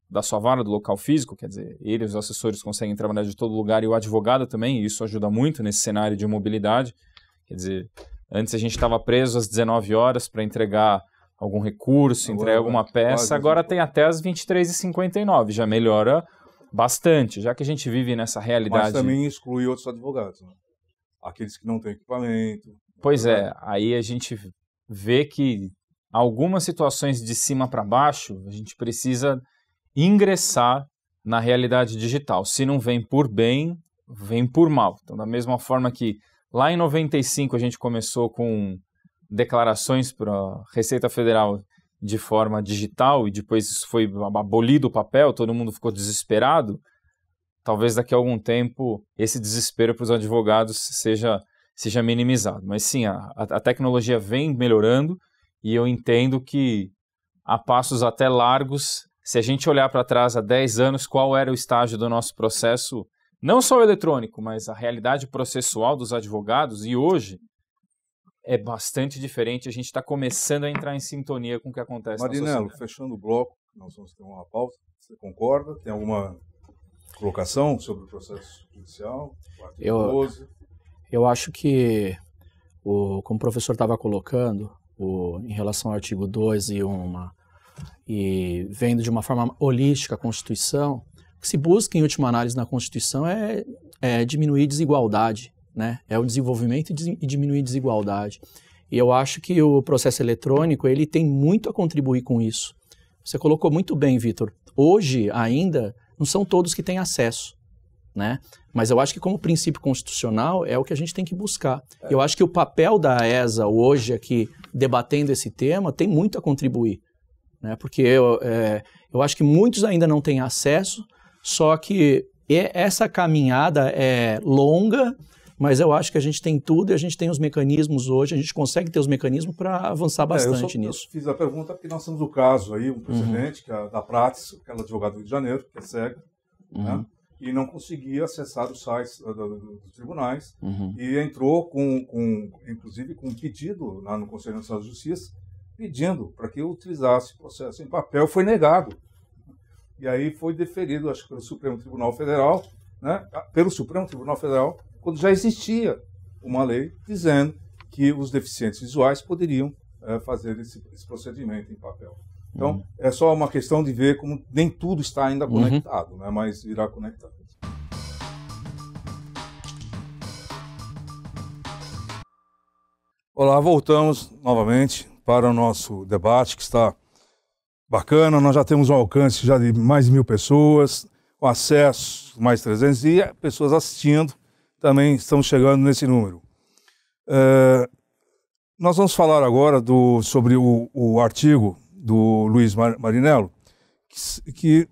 da sua vara, do local físico, quer dizer, ele e os assessores conseguem trabalhar de todo lugar e o advogado também, e isso ajuda muito nesse cenário de mobilidade. Quer dizer, antes a gente estava preso às 19 horas para entregar algum recurso, entregar alguma peça, agora tem até às 23h59, já melhora bastante, já que a gente vive nessa realidade. Mas também exclui outros advogados, né? Aqueles que não têm equipamento. Pois é, aí a gente vê que algumas situações de cima para baixo, a gente precisa ingressar na realidade digital. Se não vem por bem, vem por mal. Então, da mesma forma que lá em 95 a gente começou com declarações para a Receita Federal de forma digital e depois isso foi abolido o papel, todo mundo ficou desesperado, talvez daqui a algum tempo esse desespero para os advogados seja minimizado. Mas sim, a tecnologia vem melhorando e eu entendo que a passos até largos, se a gente olhar para trás há 10 anos, qual era o estágio do nosso processo, não só o eletrônico, mas a realidade processual dos advogados, e hoje é bastante diferente, a gente está começando a entrar em sintonia com o que acontece Marinello, na sociedade. fechando o bloco, nós vamos ter uma pausa, você concorda? Tem alguma colocação sobre o processo judicial? Eu acho que, como o professor estava colocando, em relação ao artigo 2 e vendo de uma forma holística a Constituição, o que se busca em última análise na Constituição é diminuir desigualdade, né? É o desenvolvimento e diminuir desigualdade. E eu acho que o processo eletrônico ele tem muito a contribuir com isso. Você colocou muito bem, Vitor. Hoje, ainda, não são todos que têm acesso, né? Mas eu acho que como princípio constitucional é o que a gente tem que buscar. Eu acho que o papel da ESA hoje aqui, debatendo esse tema, tem muito a contribuir, né? Porque eu acho que muitos ainda não têm acesso, só que essa caminhada é longa, mas eu acho que a gente tem tudo e a gente tem os mecanismos hoje, a gente consegue ter os mecanismos para avançar bastante nisso. Eu fiz a pergunta porque nós temos o caso aí, um precedente, que é da Prates, aquela advogada do Rio de Janeiro, que é cega, né? E não conseguia acessar os sites dos tribunais, e entrou inclusive com um pedido lá no Conselho Nacional de Justiça, pedindo para que eu utilizasse o processo em papel, foi negado. E aí foi deferido, acho que pelo Supremo Tribunal Federal, né? Pelo Supremo Tribunal Federal, quando já existia uma lei dizendo que os deficientes visuais poderiam fazer esse procedimento em papel. Então, é só uma questão de ver como nem tudo está ainda conectado, né? Mas irá conectar. Olá, voltamos novamente para o nosso debate, que está bacana. Nós já temos um alcance já de mais de 1.000 pessoas, com acesso mais 300, e pessoas assistindo também estão chegando nesse número. Nós vamos falar agora sobre o artigo do Luiz Marinello, que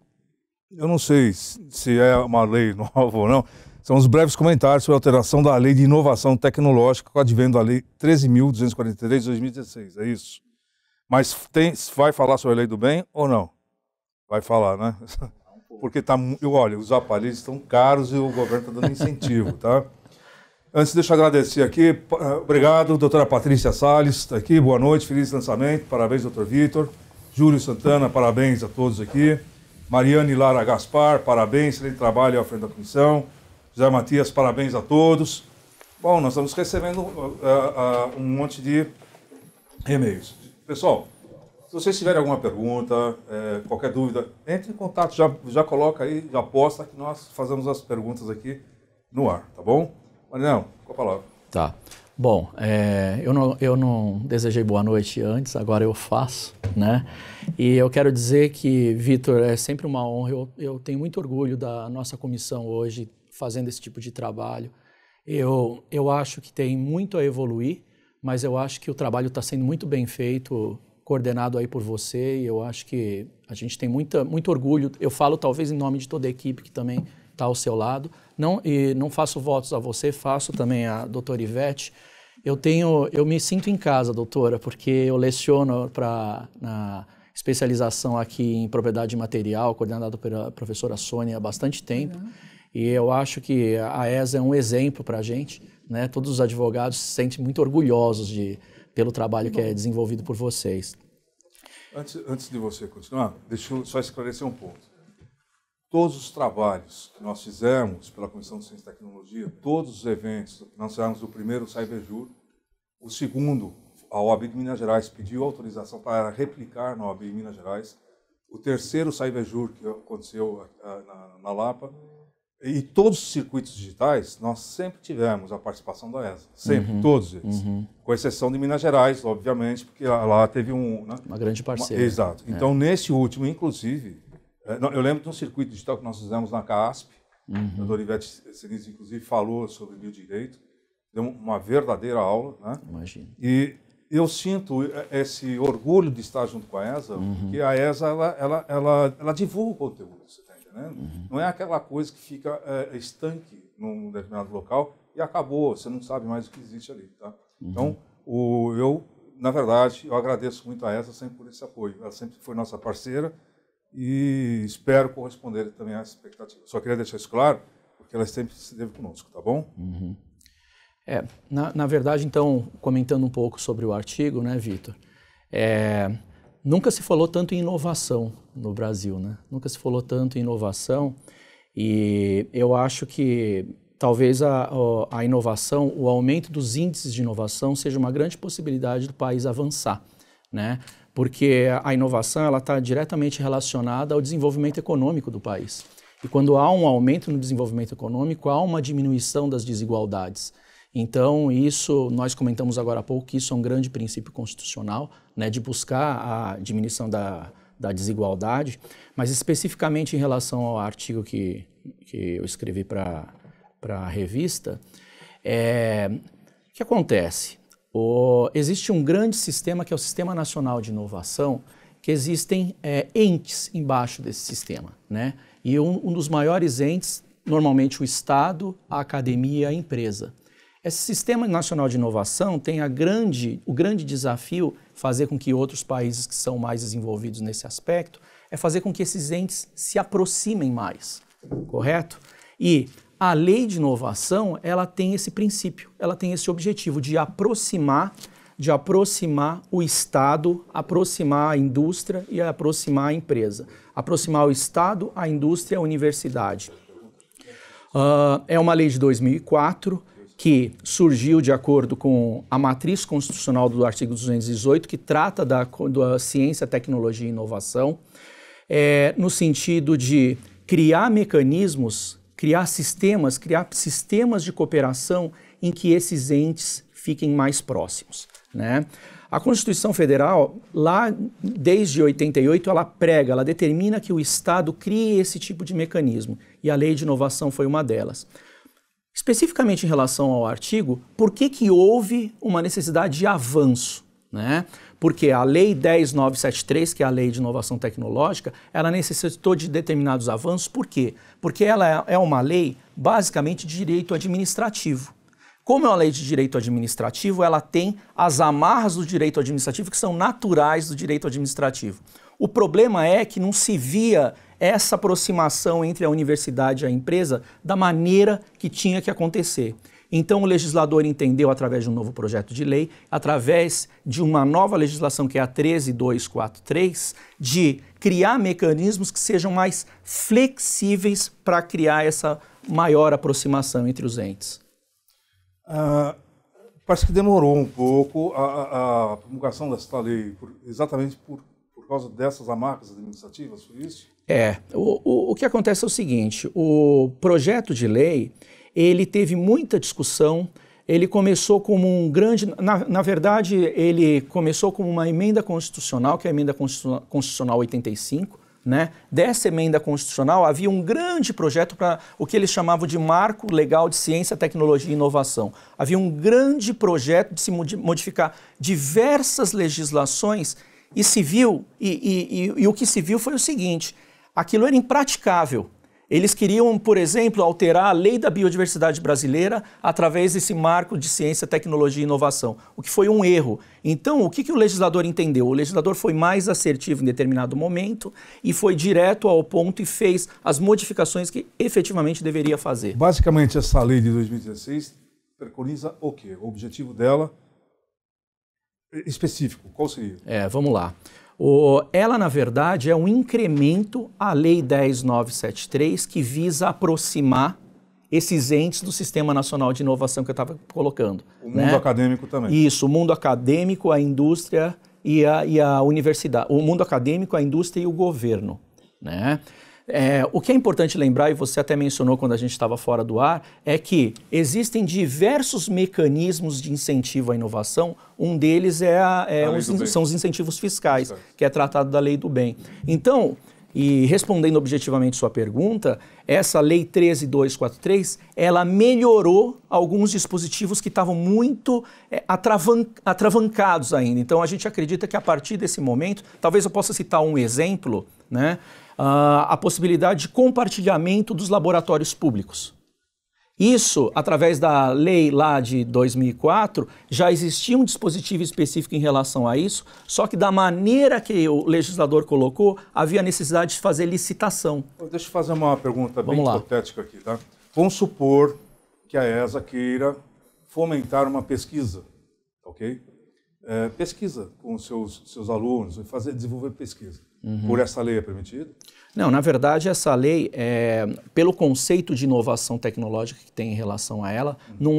eu não sei se é uma lei nova ou não, são os breves comentários sobre a alteração da Lei de Inovação Tecnológica, com o advento da Lei 13.243 de 2016, é isso. Mas vai falar sobre a Lei do Bem ou não? Vai falar, né? Porque olha, os aparelhos estão caros e o governo está dando incentivo, tá? Antes, deixa eu agradecer aqui. Obrigado, doutora Patrícia Salles, está aqui. Boa noite, feliz lançamento. Parabéns, doutor Vitor. Júlio Santana, parabéns a todos aqui. Mariane Lara Gaspar, parabéns, excelente trabalho à frente da comissão. José Matias, parabéns a todos. Bom, nós estamos recebendo um monte de e-mails. Pessoal, se vocês tiverem alguma pergunta, qualquer dúvida, entre em contato, já coloca aí, já posta que nós fazemos as perguntas aqui no ar, tá bom? Marinello, com a palavra. Tá. Bom, eu não desejei boa noite antes, agora eu faço, né? E eu quero dizer que, Vitor, é sempre uma honra, eu tenho muito orgulho da nossa comissão hoje fazendo esse tipo de trabalho. Eu acho que tem muito a evoluir, mas eu acho que o trabalho está sendo muito bem feito, coordenado aí por você, e eu acho que a gente tem muito orgulho. Eu falo talvez em nome de toda a equipe que também está ao seu lado. Não faço votos a você, faço também a doutora Ivete. Eu me sinto em casa, doutora, porque eu leciono na especialização aqui em propriedade material, coordenado pela professora Sônia há bastante tempo. E eu acho que a ESA é um exemplo para a gente, né? Todos os advogados se sentem muito orgulhosos pelo trabalho que é desenvolvido por vocês. Antes de você continuar, deixa eu só esclarecer um ponto. Todos os trabalhos que nós fizemos pela Comissão de Ciência e Tecnologia, todos os eventos, nós fizemos o primeiro CyberJur, o segundo, a OAB de Minas Gerais pediu autorização para replicar na OAB de Minas Gerais, o terceiro CyberJur que aconteceu na Lapa, e todos os circuitos digitais, nós sempre tivemos a participação da ESA, sempre, todos eles, com exceção de Minas Gerais, obviamente, porque lá teve né, uma grande parceira. Exato. Então, nesse último, inclusive, Eu lembro de um circuito digital que nós fizemos na CASP, a Dorivete Senise, inclusive, falou sobre biodireito, deu uma verdadeira aula, né? Imagina. E eu sinto esse orgulho de estar junto com a ESA, porque a ESA ela divulga o conteúdo, você está entendendo? Não é aquela coisa que fica estanque num determinado local e acabou, você não sabe mais o que existe ali, tá? Então, na verdade, eu agradeço muito a ESA sempre por esse apoio. Ela sempre foi nossa parceira e espero corresponder também a essa expectativa. Só queria deixar isso claro, porque ela sempre esteve conosco, tá bom? Na verdade, então, comentando um pouco sobre o artigo, né, Vitor, nunca se falou tanto em inovação no Brasil, né? Nunca se falou tanto em inovação e eu acho que talvez a inovação, o aumento dos índices de inovação seja uma grande possibilidade do país avançar, né? Porque a inovação ela está diretamente relacionada ao desenvolvimento econômico do país. E quando há um aumento no desenvolvimento econômico, há uma diminuição das desigualdades. Então, isso, nós comentamos agora há pouco, que isso é um grande princípio constitucional, né, de buscar a diminuição da desigualdade, mas especificamente em relação ao artigo que eu escrevi para a revista, o que acontece? Existe um grande sistema que é o Sistema Nacional de Inovação, que existem entes embaixo desse sistema, né? E um dos maiores entes, normalmente o Estado, a academia e a empresa. Esse Sistema Nacional de Inovação tem o grande desafio, fazer com que outros países que são mais desenvolvidos nesse aspecto, é fazer com que esses entes se aproximem mais, correto? E a lei de inovação, ela tem esse princípio, ela tem esse objetivo de aproximar o Estado, aproximar a indústria e aproximar a empresa. Aproximar o Estado, a indústria e a universidade. É uma lei de 2004 que surgiu de acordo com a matriz constitucional do artigo 218, que trata da ciência, tecnologia e inovação, no sentido de criar mecanismos, criar sistemas de cooperação em que esses entes fiquem mais próximos, né? A Constituição Federal, lá desde 88, ela determina que o Estado crie esse tipo de mecanismo, e a Lei de Inovação foi uma delas. Especificamente em relação ao artigo, por que houve uma necessidade de avanço, né? Porque a Lei 10.973, que é a Lei de Inovação Tecnológica, ela necessitou de determinados avanços. Por quê? Porque ela é uma lei basicamente de direito administrativo. Como é uma lei de direito administrativo, ela tem as amarras do direito administrativo que são naturais do direito administrativo. O problema é que não se via essa aproximação entre a universidade e a empresa da maneira que tinha que acontecer. Então o legislador entendeu, através de um novo projeto de lei, através de uma nova legislação que é a 13.243, de criar mecanismos que sejam mais flexíveis para criar essa maior aproximação entre os entes. Parece que demorou um pouco a promulgação desta lei, exatamente por causa dessas amarras administrativas, foi isso? O que acontece é o seguinte, o projeto de lei, ele teve muita discussão, ele começou como um grande... Na verdade, ele começou como uma emenda constitucional, que é a emenda constitucional 85, né? Dessa emenda constitucional havia um grande projeto para o que eles chamavam de Marco Legal de Ciência, Tecnologia e Inovação. Havia um grande projeto de se modificar diversas legislações e se viu, e o que se viu foi o seguinte, aquilo era impraticável. Eles queriam, por exemplo, alterar a lei da biodiversidade brasileira através desse marco de ciência, tecnologia e inovação, o que foi um erro. Então, o que o legislador entendeu? O legislador foi mais assertivo em determinado momento e foi direto ao ponto e fez as modificações que efetivamente deveria fazer. Basicamente, essa lei de 2016 preconiza o quê? O objetivo dela específico, qual seria? Vamos lá. Ela, na verdade, é um incremento à Lei 10.973, que visa aproximar esses entes do Sistema Nacional de Inovação que eu estava colocando. O mundo acadêmico também. Isso, o mundo acadêmico, a indústria e a universidade. O mundo acadêmico, a indústria e o governo, né? O que é importante lembrar, e você até mencionou quando a gente estava fora do ar, é que existem diversos mecanismos de incentivo à inovação. Um deles são os incentivos fiscais, que é tratado da Lei do Bem. Então, E respondendo objetivamente sua pergunta, essa Lei 13.243, ela melhorou alguns dispositivos que estavam muito atravancados ainda. Então, a gente acredita que a partir desse momento, talvez eu possa citar um exemplo, né? A possibilidade de compartilhamento dos laboratórios públicos. Isso, através da lei lá de 2004, já existia um dispositivo específico em relação a isso, só que da maneira que o legislador colocou, havia necessidade de fazer licitação. Deixa eu fazer uma pergunta bem Vamos lá. hipotética aqui, tá? Vamos supor que a ESA queira fomentar uma pesquisa, ok? Pesquisa com os seus alunos, desenvolver pesquisa. Por essa lei é permitido? Não, na verdade, essa lei, pelo conceito de inovação tecnológica que tem em relação a ela,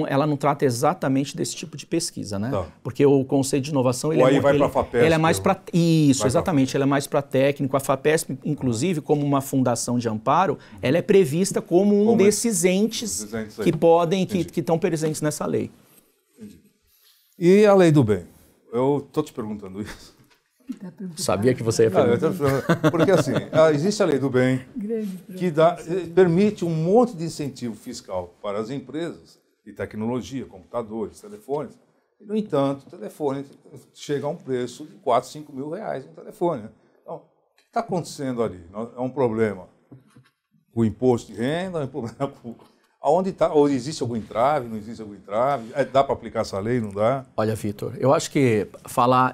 ela não trata exatamente desse tipo de pesquisa, né? Tá. Porque o conceito de inovação, ele vai para a FAPESP. Ele é mais para... Isso, exatamente, ele é mais para técnico. A FAPESP, inclusive, como uma fundação de amparo, ela é prevista como desses entes que podem, que estão presentes nessa lei. Entendi. E a lei do bem? Eu estou te perguntando isso. Sabia que você ia perguntar. Porque assim, existe a lei do bem que permite um monte de incentivo fiscal para as empresas de tecnologia, computadores, telefones. E, no entanto, o telefone chega a um preço de 4, 5 mil reais um telefone. Então, o que está acontecendo ali? É um problema com o imposto de renda, é um problema com... Aonde está? Ou existe algum entrave, não existe algum entrave? Dá para aplicar essa lei, não dá? Olha, Vitor, eu acho que falar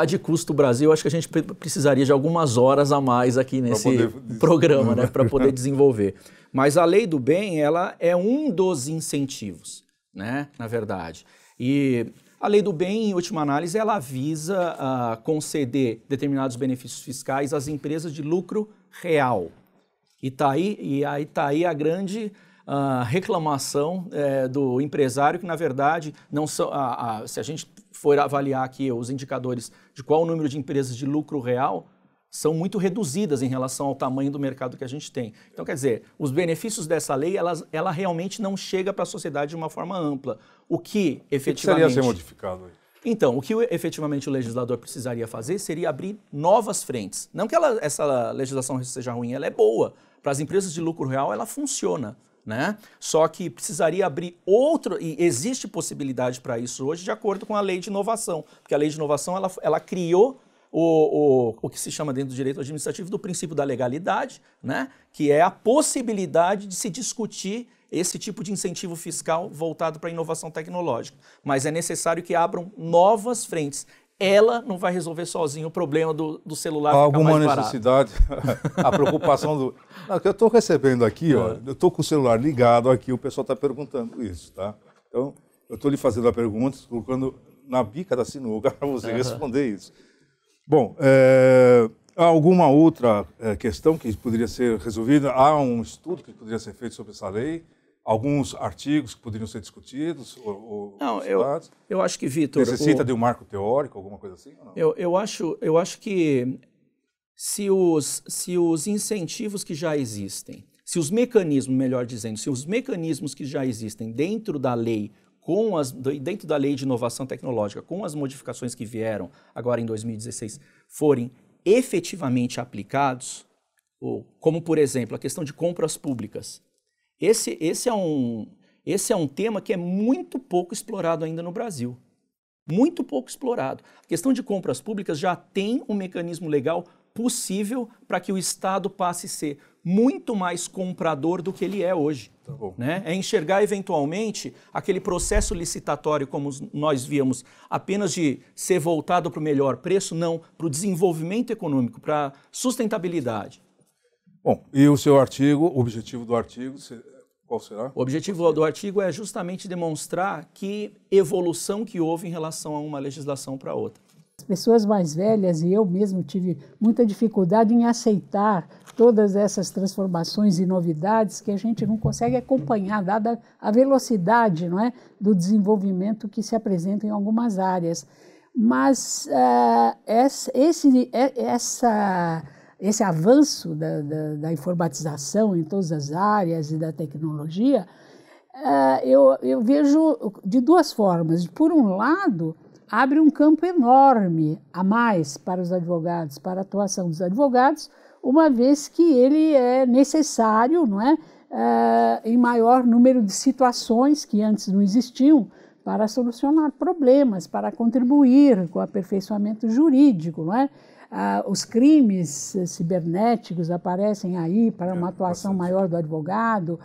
de custo Brasil, eu acho que a gente precisaria de algumas horas a mais aqui nesse programa, né, para poder desenvolver. Mas a lei do bem, ela é um dos incentivos, né, na verdade. E a lei do bem, em última análise, ela visa conceder determinados benefícios fiscais às empresas de lucro real. E aí está aí a grande reclamação do empresário, que na verdade não são, se a gente for avaliar aqui os indicadores de qual o número de empresas de lucro real, são muito reduzidas em relação ao tamanho do mercado que a gente tem. Então, quer dizer, os benefícios dessa lei, ela realmente não chega para a sociedade de uma forma ampla. O que efetivamente... O que seria ser modificado aí? Então, o que efetivamente o legislador precisaria fazer seria abrir novas frentes. Não que essa legislação seja ruim, ela é boa. Para as empresas de lucro real, ela funciona, né? Só que precisaria abrir outro, e existe possibilidade para isso hoje, de acordo com a lei de inovação. Porque a lei de inovação, ela criou o que se chama dentro do direito administrativo do princípio da legalidade, né? Que é a possibilidade de se discutir esse tipo de incentivo fiscal voltado para a inovação tecnológica. Mas é necessário que abram novas frentes. Ela não vai resolver sozinho o problema do celular ficar alguma mais barato. Necessidade, a preocupação do... Não, que eu estou recebendo aqui, ó, eu estou com o celular ligado aqui, o pessoal está perguntando isso, tá? Então, eu estou lhe fazendo a pergunta, colocando na bica da sinuca para você responder isso. Bom, há alguma outra questão que poderia ser resolvida? Há um estudo que poderia ser feito sobre essa lei? Alguns artigos que poderiam ser discutidos? Não, eu acho que, Vitor... Necessita de um marco teórico, alguma coisa assim? Ou não? Eu acho que se os incentivos que já existem, se os mecanismos, melhor dizendo, se os mecanismos que já existem dentro da lei, dentro da lei de inovação tecnológica, com as modificações que vieram agora em 2016, forem efetivamente aplicados, como, por exemplo, a questão de compras públicas, esse é um tema que é muito pouco explorado ainda no Brasil. Muito pouco explorado. A questão de compras públicas já tem um mecanismo legal possível para que o Estado passe a ser muito mais comprador do que ele é hoje. Tá bom. Né? É enxergar eventualmente aquele processo licitatório como nós víamos apenas de ser voltado para o melhor preço, não, para o desenvolvimento econômico, para a sustentabilidade. Bom, e o seu artigo, o objetivo do artigo, qual será? O objetivo do artigo é justamente demonstrar que evolução que houve em relação a uma legislação para outra. As pessoas mais velhas, e eu mesmo tive muita dificuldade em aceitar todas essas transformações e novidades que a gente não consegue acompanhar, dada a velocidade, não é, do desenvolvimento que se apresenta em algumas áreas. Mas esse avanço da informatização em todas as áreas e da tecnologia, eu vejo de duas formas. Por um lado, abre um campo enorme a mais para os advogados, para a atuação dos advogados, uma vez que ele é necessário, não é, em maior número de situações que antes não existiam, para solucionar problemas, para contribuir com o aperfeiçoamento jurídico, não é? Os crimes cibernéticos aparecem aí para uma atuação maior do advogado,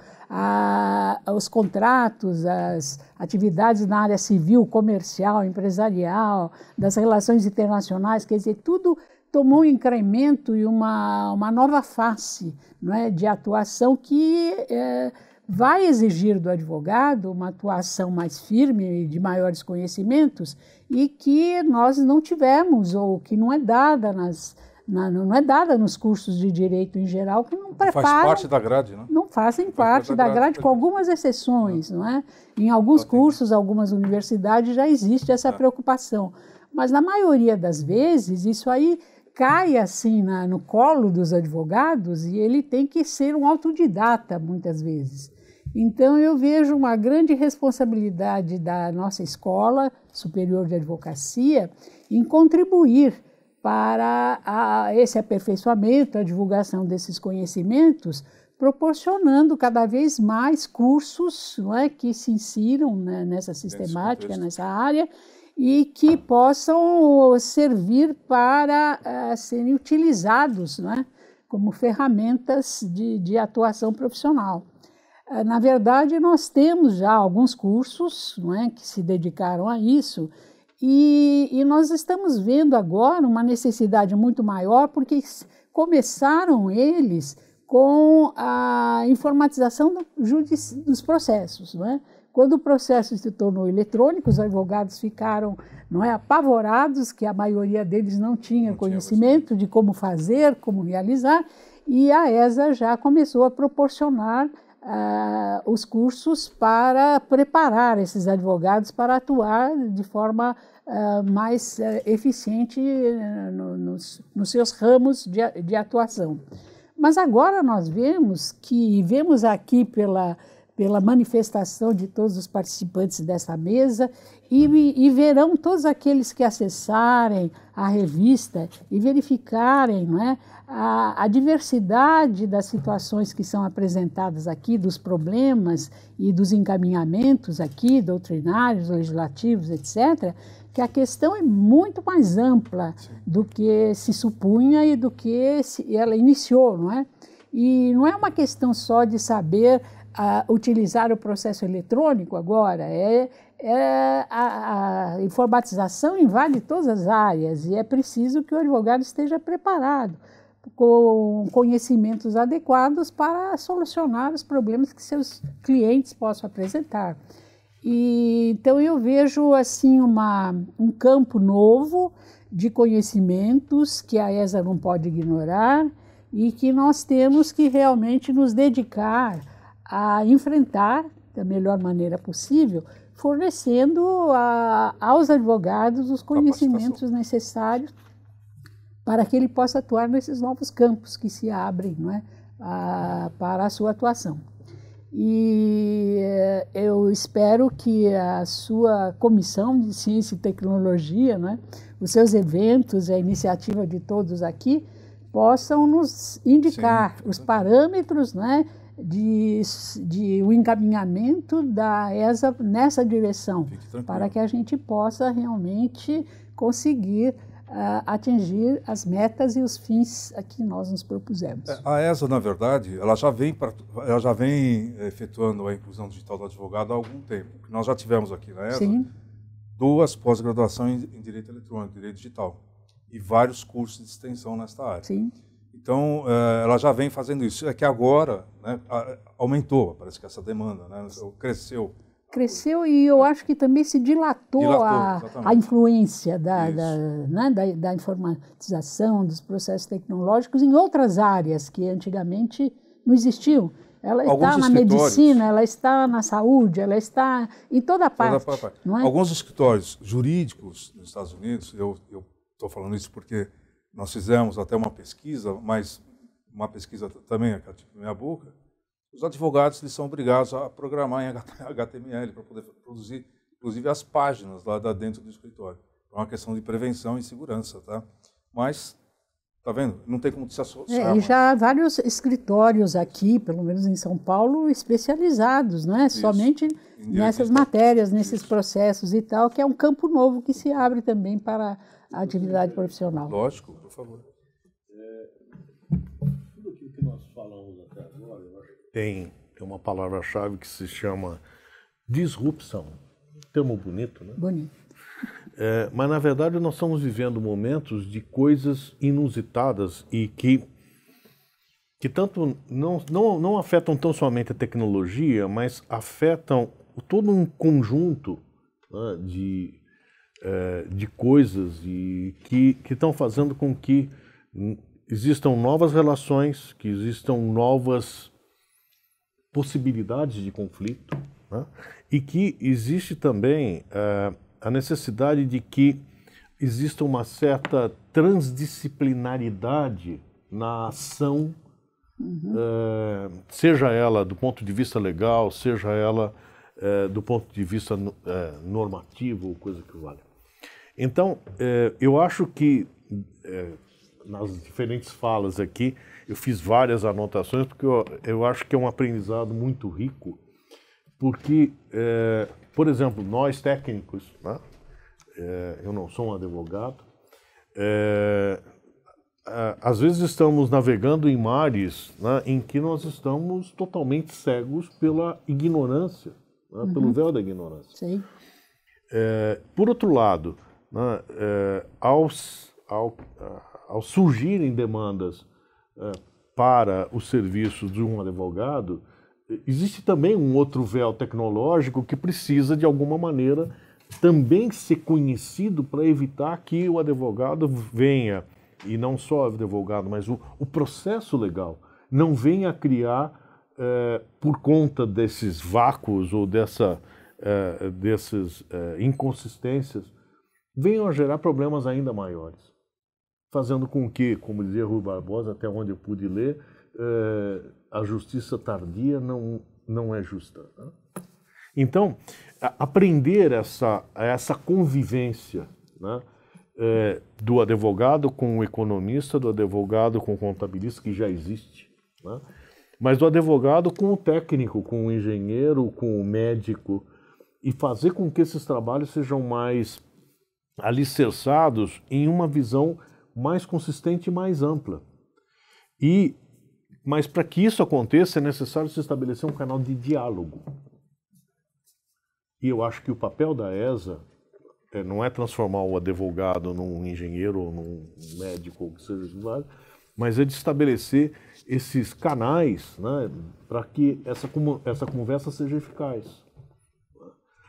os contratos, as atividades na área civil, comercial, empresarial, das relações internacionais, quer dizer, tudo tomou um incremento e uma nova face, não é, de atuação que vai exigir do advogado uma atuação mais firme e de maiores conhecimentos e que nós não tivemos ou que não é dada não é dada nos cursos de direito em geral, que não preparam. Faz parte da grade, né? Não fazem parte da grade, com algumas exceções, não é? Em alguns cursos, algumas universidades já existe essa preocupação, mas na maioria das vezes isso aí cai assim no colo dos advogados e ele tem que ser um autodidata muitas vezes. Então eu vejo uma grande responsabilidade da nossa Escola Superior de Advocacia em contribuir para esse aperfeiçoamento, a divulgação desses conhecimentos, proporcionando cada vez mais cursos, não é, que se insiram, né, nessa sistemática, nessa área, e que possam servir para serem utilizados, não é, como ferramentas de atuação profissional. Na verdade, nós temos já alguns cursos, não é, que se dedicaram a isso, e nós estamos vendo agora uma necessidade muito maior, porque começaram eles com a informatização dos processos, não é? Quando o processo se tornou eletrônico, os advogados ficaram, não é, apavorados, que a maioria deles não tinha conhecimento de como fazer, como realizar, e a ESA já começou a proporcionar os cursos para preparar esses advogados para atuar de forma mais eficiente nos seus ramos de atuação. Mas agora nós vemos aqui pela manifestação de todos os participantes dessa mesa e verão todos aqueles que acessarem a revista e verificarem, não é, a diversidade das situações que são apresentadas aqui, dos problemas e dos encaminhamentos aqui, doutrinários, legislativos, etc., que a questão é muito mais ampla do que se supunha e do que ela iniciou, não é? E não é uma questão só de saber utilizar o processo eletrônico agora, a informatização invade todas as áreas e é preciso que o advogado esteja preparado, com conhecimentos adequados para solucionar os problemas que seus clientes possam apresentar. E, então eu vejo assim um campo novo de conhecimentos que a ESA não pode ignorar e que nós temos que realmente nos dedicar a enfrentar da melhor maneira possível, fornecendo aos advogados os conhecimentos necessários para que ele possa atuar nesses novos campos que se abrem, não é, para a sua atuação. E eu espero que a sua Comissão de Ciência e Tecnologia, né, os seus eventos, a iniciativa de todos aqui, possam nos indicar os parâmetros, né, de o encaminhamento da ESA nessa direção, para que a gente possa realmente conseguir atingir as metas e os fins a que nós nos propusemos. A ESA, na verdade, ela já vem efetuando a inclusão digital do advogado há algum tempo. Nós já tivemos aqui na ESA 2 pós-graduações em Direito Eletrônico, Direito Digital, e vários cursos de extensão nesta área. Sim. Então, ela já vem fazendo isso. É que agora, né, aumentou, parece que essa demanda, né, cresceu. Cresceu e eu acho que também se dilatou a influência da informatização, dos processos tecnológicos em outras áreas que antigamente não existiam. Ela está na medicina, ela está na saúde, ela está em toda parte. Não é? Alguns escritórios jurídicos nos Estados Unidos, eu estou falando isso porque nós fizemos até uma pesquisa, mas uma pesquisa também a minha boca. Os advogados eles são obrigados a programar em HTML para poder produzir, inclusive, as páginas lá dentro do escritório. uma questão de prevenção e segurança, tá? Mas, tá vendo? Não tem como se associar. E já há vários escritórios aqui, pelo menos em São Paulo, especializados, né? Isso. Somente nessas matérias, nesses processos e tal, que é um campo novo que se abre também para a atividade profissional. Lógico, por favor. Tudo aquilo que nós falamos até agora, eu acho que tem uma palavra-chave que se chama disrupção. Termo bonito, né? Bonito. Mas, na verdade, nós estamos vivendo momentos de coisas inusitadas e que tanto não afetam tão somente a tecnologia, mas afetam todo um conjunto, né, de coisas e que estão fazendo com que existam novas relações, que existam novas possibilidades de conflito, né, e que existe também a necessidade de que exista uma certa transdisciplinaridade na ação, seja ela do ponto de vista legal, seja ela do ponto de vista normativo, ou coisa que vale. Então, eu acho que nas diferentes falas aqui, eu fiz várias anotações, porque eu acho que é um aprendizado muito rico, porque, por exemplo, nós técnicos, né? Eu não sou um advogado, às vezes estamos navegando em mares, né, em que nós estamos totalmente cegos pela ignorância, né, pelo véu da ignorância. Sim. Por outro lado, né, ao surgirem demandas para os serviços de um advogado, existe também um outro véu tecnológico que precisa, de alguma maneira, também ser conhecido para evitar que o advogado venha, e não só o advogado, mas o processo legal, não venha a criar, por conta desses vácuos ou dessas inconsistências, venham a gerar problemas ainda maiores, fazendo com que, como dizia Rui Barbosa, até onde eu pude ler, a justiça tardia não é justa, né? Então, aprender essa convivência, né, do advogado com o economista, do advogado com o contabilista, que já existe, né, mas do advogado com o técnico, com o engenheiro, com o médico, e fazer com que esses trabalhos sejam mais alicerçados em uma visão mais consistente e mais ampla. Mas para que isso aconteça é necessário se estabelecer um canal de diálogo. E eu acho que o papel da ESA não é transformar o advogado num engenheiro ou num médico, ou que seja, mas é de estabelecer esses canais, né, para que essa conversa seja eficaz.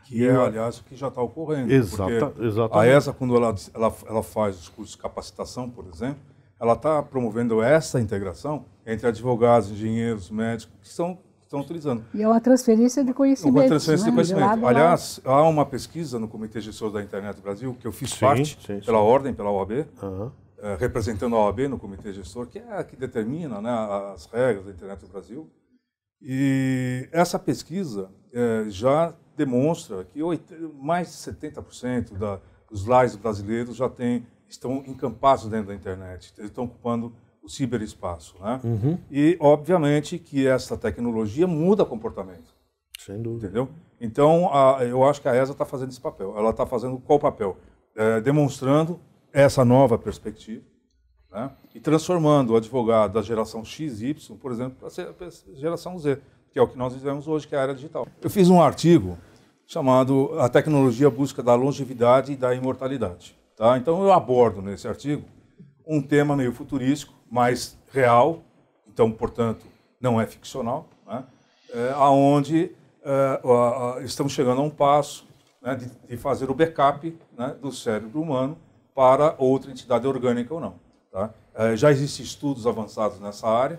Que é, aliás, o que já está ocorrendo. Exatamente. A ESA, quando ela faz os cursos de capacitação, por exemplo, ela está promovendo essa integração entre advogados, engenheiros, médicos, que estão utilizando. E é uma transferência de conhecimento. Uma transferência de conhecimento. Aliás, há uma pesquisa no Comitê Gestor da Internet do Brasil, que eu fiz parte, pela ordem, pela OAB, representando a OAB no Comitê Gestor, que é a que determina, né, as regras da Internet do Brasil. E essa pesquisa já demonstra que mais de 70% dos lares brasileiros já estão encampados dentro da internet, eles estão ocupando o ciberespaço, né? E, obviamente, que essa tecnologia muda comportamento. Sem dúvida. Entendeu? Então, eu acho que a ESA está fazendo esse papel. Ela está fazendo qual papel? Demonstrando essa nova perspectiva, né? E transformando o advogado da geração XY, por exemplo, para a geração Z, que é o que nós vivemos hoje, que é a era digital. Eu fiz um artigo chamado A Tecnologia Busca da Longevidade e da Imortalidade. Tá? Então, eu abordo nesse artigo um tema meio futurístico, mais real, então, portanto, não é ficcional, né? Onde estamos chegando a um passo, né, de fazer o backup, né, do cérebro humano para outra entidade orgânica ou não. Tá? Já existem estudos avançados nessa área,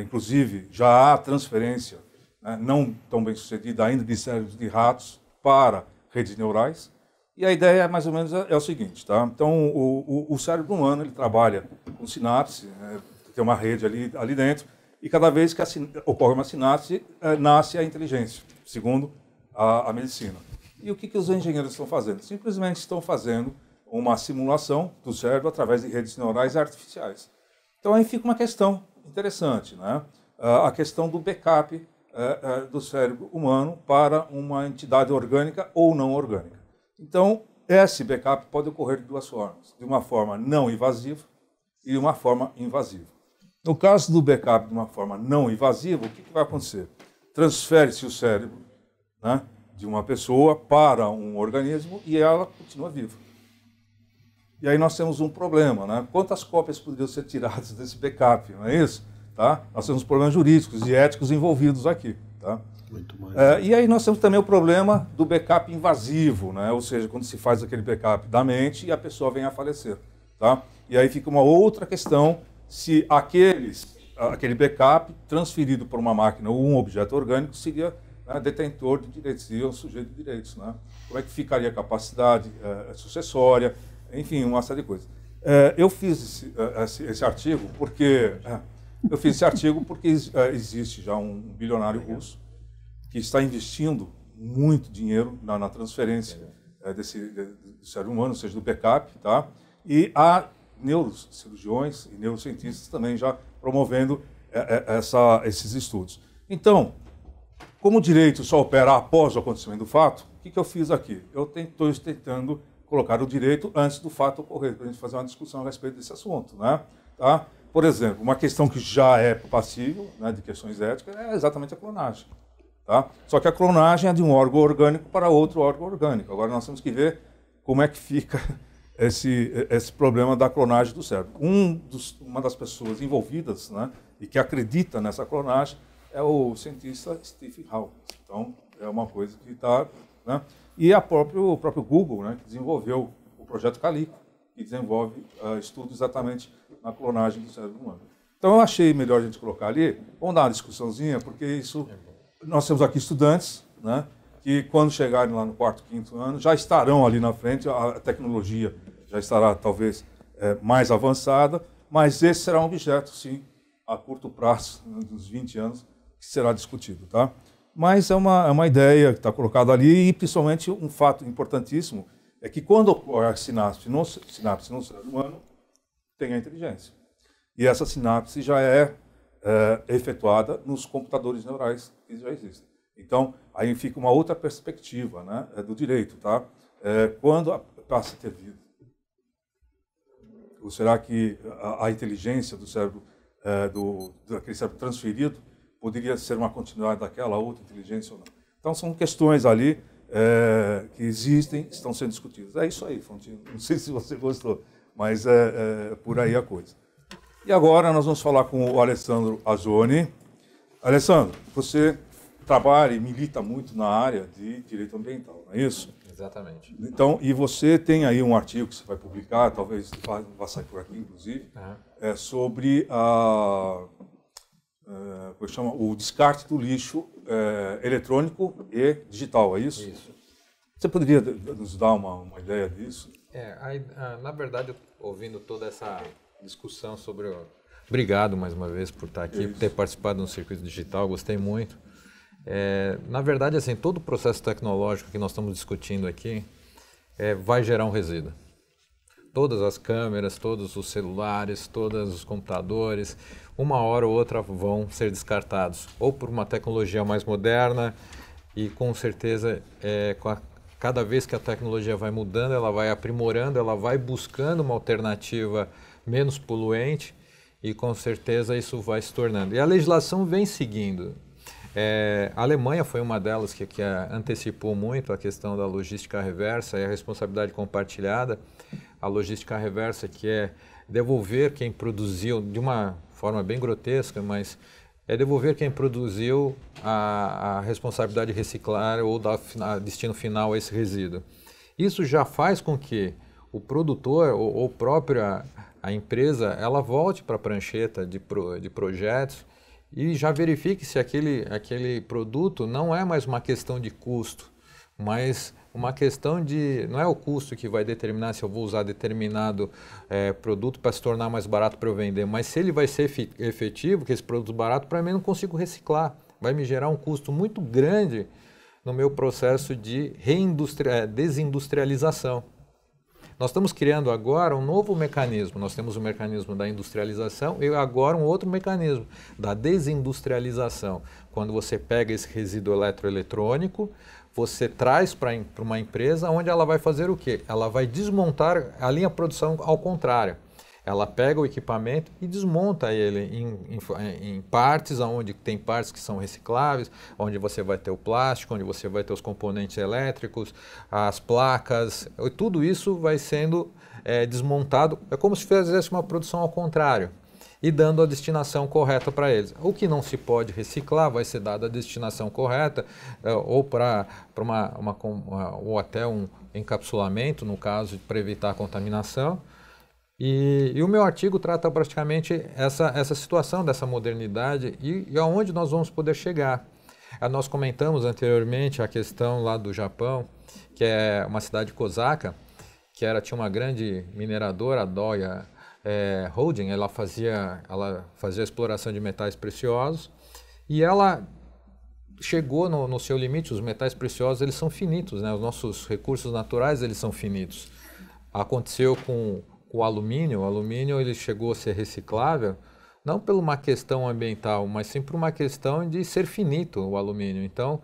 inclusive já há transferência, né, não tão bem sucedida ainda, de cérebros de ratos para redes neurais. E a ideia, mais ou menos, é o seguinte, tá? Então, o cérebro humano, ele trabalha com sinapse, tem uma rede ali dentro, e cada vez que ocorre uma sinapse, nasce a inteligência, segundo a medicina. E o que os engenheiros estão fazendo? Simplesmente estão fazendo uma simulação do cérebro através de redes neurais artificiais. Então aí fica uma questão interessante, né? A questão do backup do cérebro humano para uma entidade orgânica ou não orgânica. Então, esse backup pode ocorrer de duas formas, de uma forma não invasiva e de uma forma invasiva. No caso do backup de uma forma não invasiva, o que vai acontecer? Transfere-se o cérebro, né, de uma pessoa para um organismo e ela continua viva. E aí nós temos um problema, né? Quantas cópias poderiam ser tiradas desse backup, não é isso? Tá? Nós temos problemas jurídicos e éticos envolvidos aqui. Tá? Muito mais. E aí nós temos também o problema do backup invasivo, né? Ou seja, quando se faz aquele backup da mente e a pessoa vem a falecer. Tá? E aí fica uma outra questão se aquele backup transferido por uma máquina ou um objeto orgânico seria, né, detentor de direitos, seria um sujeito de direitos. Né? Como é que ficaria a capacidade sucessória, enfim, uma série de coisas. Eu fiz esse artigo porque... existe já um bilionário russo que está investindo muito dinheiro na transferência do cérebro humano, ou seja, do backup, tá? E há neurocirurgiões e neurocientistas também já promovendo esses estudos. Então, como o direito só opera após o acontecimento do fato, o que eu fiz aqui? Eu estou tentando colocar o direito antes do fato ocorrer, para a gente fazer uma discussão a respeito desse assunto, né? Tá? Por exemplo, uma questão que já é passível, né, de questões éticas é exatamente a clonagem. Tá? Só que a clonagem é de um órgão orgânico para outro órgão orgânico. Agora nós temos que ver como é que fica esse problema da clonagem do cérebro. Uma das pessoas envolvidas, né, e que acredita nessa clonagem é o cientista Stephen Hawking. Então, é uma coisa que está... Né, e o próprio Google, né, que desenvolveu o projeto Calico, que desenvolve estudos exatamente na clonagem do cérebro humano. Então eu achei melhor a gente colocar ali, vamos dar uma discussãozinha, porque isso, nós temos aqui estudantes, né, que quando chegarem lá no 4º, 5º ano, já estarão ali na frente, a tecnologia já estará talvez mais avançada, mas esse será um objeto, sim, a curto prazo, né, uns 20 anos, que será discutido. Tá? Mas é uma ideia que está colocada ali, e principalmente um fato importantíssimo, é que quando ocorre a sinapse no cérebro humano, tem a inteligência. E essa sinapse já é efetuada nos computadores neurais que já existem. Então, aí fica uma outra perspectiva, né, do direito. Tá? Quando passa a ter vida? Ou será que a inteligência do cérebro, daquele cérebro transferido, poderia ser uma continuidade daquela outra inteligência ou não? Então, são questões ali que existem, estão sendo discutidas. É isso aí, Fontino. Não sei se você gostou, mas é por aí a coisa. E agora nós vamos falar com o Alessandro Azzoni. Alessandro, você trabalha e milita muito na área de direito ambiental, não é isso? Exatamente. Então, e você tem aí um artigo que você vai publicar, talvez vá sair por aqui, inclusive, sobre o descarte do lixo eletrônico e digital, é isso? Isso. Você poderia nos dar uma ideia disso? Na verdade, ouvindo toda essa discussão sobre... Obrigado mais uma vez por estar aqui, por ter participado no Circuito Digital, gostei muito. Na verdade, assim, todo o processo tecnológico que nós estamos discutindo aqui vai gerar um resíduo. Todas as câmeras, todos os celulares, todos os computadores, uma hora ou outra vão ser descartados. Ou por uma tecnologia mais moderna e com certeza, cada vez que a tecnologia vai mudando, ela vai aprimorando, ela vai buscando uma alternativa menos poluente e com certeza isso vai se tornando. E a legislação vem seguindo. A Alemanha foi uma delas que antecipou muito a questão da logística reversa e a responsabilidade compartilhada. A logística reversa, que é devolver quem produziu, de uma forma bem grotesca, mas é devolver quem produziu a responsabilidade de reciclar ou dar destino final a esse resíduo. Isso já faz com que o produtor ou própria a empresa ela volte para a prancheta de projetos e já verifique se aquele produto não é mais uma questão de custo, mas uma questão de... Não é o custo que vai determinar se eu vou usar determinado produto para se tornar mais barato para eu vender, mas se ele vai ser efetivo, que esse produto barato, para mim eu não consigo reciclar. Vai me gerar um custo muito grande no meu processo de desindustrialização. Nós estamos criando agora um novo mecanismo. Nós temos o mecanismo da industrialização e agora um outro mecanismo, da desindustrialização. Quando você pega esse resíduo eletroeletrônico, você traz para uma empresa onde ela vai fazer o quê? Ela vai desmontar a linha de produção ao contrário. Ela pega o equipamento e desmonta ele em partes, onde tem partes que são recicláveis, onde você vai ter o plástico, onde você vai ter os componentes elétricos, as placas, tudo isso vai sendo desmontado. É como se fizesse uma produção ao contrário e dando a destinação correta para eles. O que não se pode reciclar vai ser dado a destinação correta ou para ou até um encapsulamento, no caso, para evitar a contaminação. E o meu artigo trata praticamente essa situação dessa modernidade e aonde nós vamos poder chegar. Nós comentamos anteriormente a questão lá do Japão, que é uma cidade de Osaka, que tinha uma grande mineradora, a Doya Holding. Ela fazia a exploração de metais preciosos e ela chegou no seu limite. Os metais preciosos, eles são finitos, né? Os nossos recursos naturais, eles são finitos. Aconteceu com o alumínio. O alumínio, ele chegou a ser reciclável, não por uma questão ambiental, mas sim por uma questão de ser finito o alumínio. Então,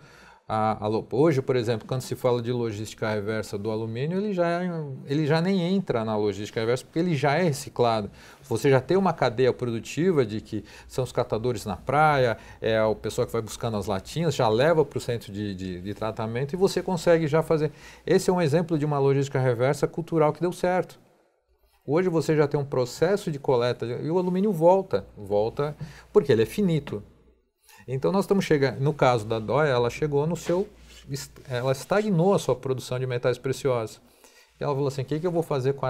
hoje, por exemplo, quando se fala de logística reversa do alumínio, ele já nem entra na logística reversa, porque ele já é reciclado. Você já tem uma cadeia produtiva de que são os catadores na praia, o pessoal que vai buscando as latinhas, já leva para o centro de tratamento e você consegue já fazer. Esse é um exemplo de uma logística reversa cultural que deu certo. Hoje você já tem um processo de coleta e o alumínio volta porque ele é finito. Então nós estamos chegando, no caso da Doya, ela chegou ela estagnou a sua produção de metais preciosos. E ela falou assim, o que eu vou fazer com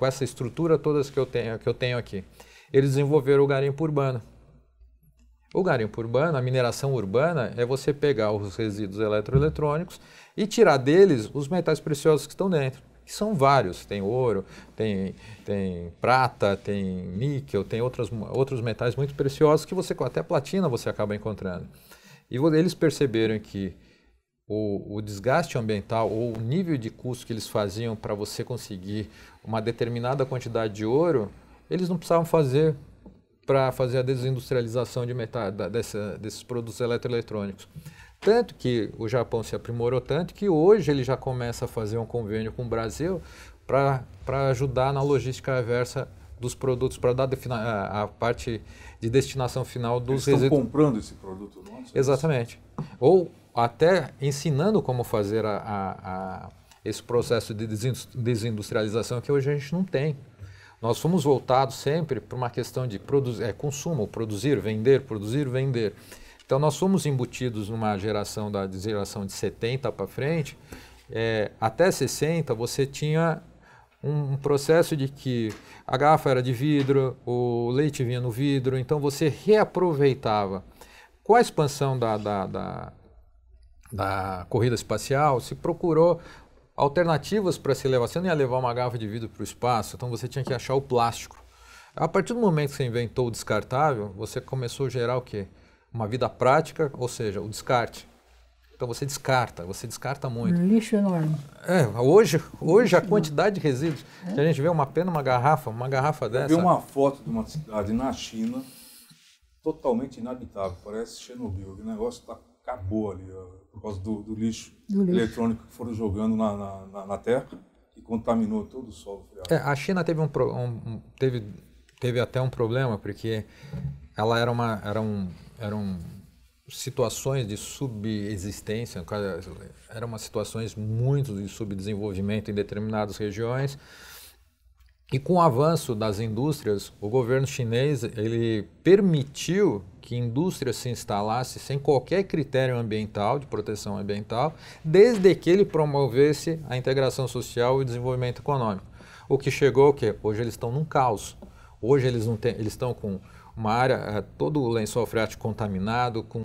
essa estrutura toda que eu tenho aqui? Eles desenvolveram o garimpo urbano. O garimpo urbano, a mineração urbana, é você pegar os resíduos eletroeletrônicos e tirar deles os metais preciosos que estão dentro. Que são vários, tem ouro, tem prata, tem níquel, tem outros metais muito preciosos que até platina você acaba encontrando. E eles perceberam que o desgaste ambiental ou o nível de custo que eles faziam para você conseguir uma determinada quantidade de ouro, eles não precisavam fazer para fazer a desindustrialização desses produtos eletroeletrônicos. Tanto que o Japão se aprimorou tanto que hoje ele já começa a fazer um convênio com o Brasil para ajudar na logística reversa dos produtos, para dar a parte de destinação final dos resíduos. Eles estão comprando esse produto nosso? Exatamente. Ou até ensinando como fazer esse processo de desindustrialização que hoje a gente não tem. Nós fomos voltados sempre para uma questão de consumo, produzir, vender. Então, nós fomos embutidos numa geração de 70 para frente, até 60 você tinha um processo de que a garrafa era de vidro, o leite vinha no vidro, então você reaproveitava. Com a expansão da corrida espacial, se procurou alternativas para se levar. Você não ia levar uma garrafa de vidro para o espaço, então você tinha que achar o plástico. A partir do momento que você inventou o descartável, você começou a gerar o quê? Uma vida prática, ou seja, o descarte. Então você descarta muito. Um lixo enorme. Hoje a quantidade de resíduos, que a gente vê uma garrafa dessa. Eu vi uma foto de uma cidade na China totalmente inabitável, parece Chernobyl. O negócio acabou ali, por causa do lixo eletrônico que foram jogando na terra e contaminou todo o solo. A China teve até um problema, porque ela eram situações de subexistência, eram umas situações muito de subdesenvolvimento em determinadas regiões. E com o avanço das indústrias, o governo chinês ele permitiu que indústrias se instalassem sem qualquer critério ambiental, de proteção ambiental, desde que ele promovesse a integração social e o desenvolvimento econômico. O que chegou, hoje eles estão num caos. Hoje eles estão com uma área, todo o lençol freático contaminado, com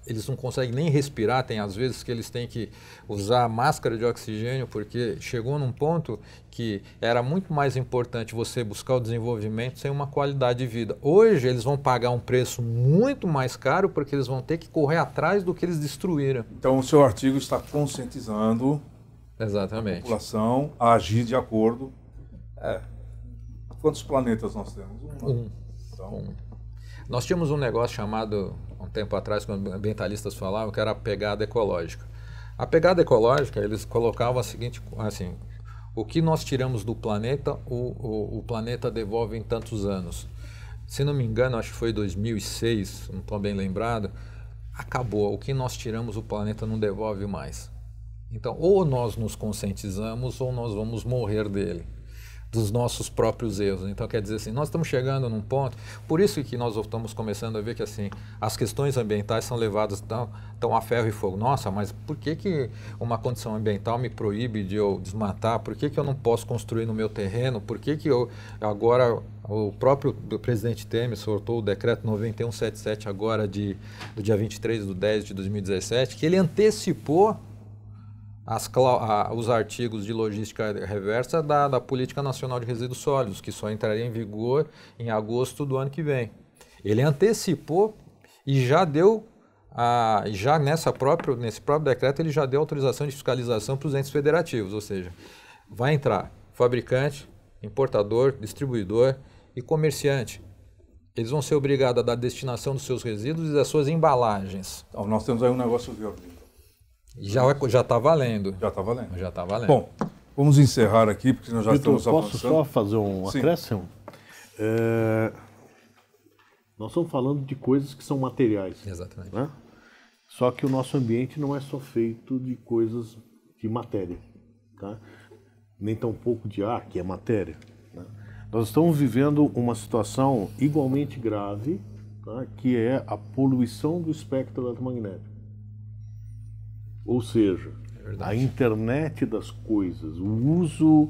eles não conseguem nem respirar, tem às vezes que eles têm que usar máscara de oxigênio, porque chegou num ponto que era muito mais importante você buscar o desenvolvimento sem uma qualidade de vida. Hoje eles vão pagar um preço muito mais caro, porque eles vão ter que correr atrás do que eles destruíram. Então o seu artigo está conscientizando Exatamente. A população a agir de acordo. Quantos planetas nós temos? Um. Nós tínhamos um negócio chamado, um tempo atrás, quando ambientalistas falavam, que era a pegada ecológica. A pegada ecológica, eles colocavam a seguinte, assim, o que nós tiramos do planeta, o planeta devolve em tantos anos. Se não me engano, acho que foi 2006, não estou bem lembrado, acabou. O que nós tiramos, o planeta não devolve mais. Então, ou nós nos conscientizamos, ou nós vamos morrer dele, dos nossos próprios erros. Então, quer dizer assim, nós estamos chegando num ponto, por isso que nós estamos começando a ver que assim, as questões ambientais são levadas tão a ferro e fogo. Nossa, mas por que uma condição ambiental me proíbe de eu desmatar? Por que eu não posso construir no meu terreno? Por que eu agora, o próprio presidente Temer soltou o decreto 9177 agora do dia 23/10/2017, que ele antecipou os artigos de logística reversa da Política Nacional de Resíduos Sólidos, que só entraria em vigor em agosto do ano que vem. Ele antecipou e já deu, nesse próprio decreto, ele já deu autorização de fiscalização para os entes federativos, ou seja, vai entrar fabricante, importador, distribuidor e comerciante. Eles vão ser obrigados a dar destinação dos seus resíduos e das suas embalagens. Então, nós temos aí um negócio verde. Já está valendo. Já está valendo. Já está valendo. Bom, vamos encerrar aqui, porque nós já Vitor, estamos avançando. posso só fazer um Sim. acréscimo? Nós estamos falando de coisas que são materiais. Exatamente. Né? Só que o nosso ambiente não é só feito de coisas de matéria. Tá? Nem tão pouco de ar, que é matéria. Né? Nós estamos vivendo uma situação igualmente grave, tá? Que é a poluição do espectro eletromagnético. Ou seja, a internet das coisas, o uso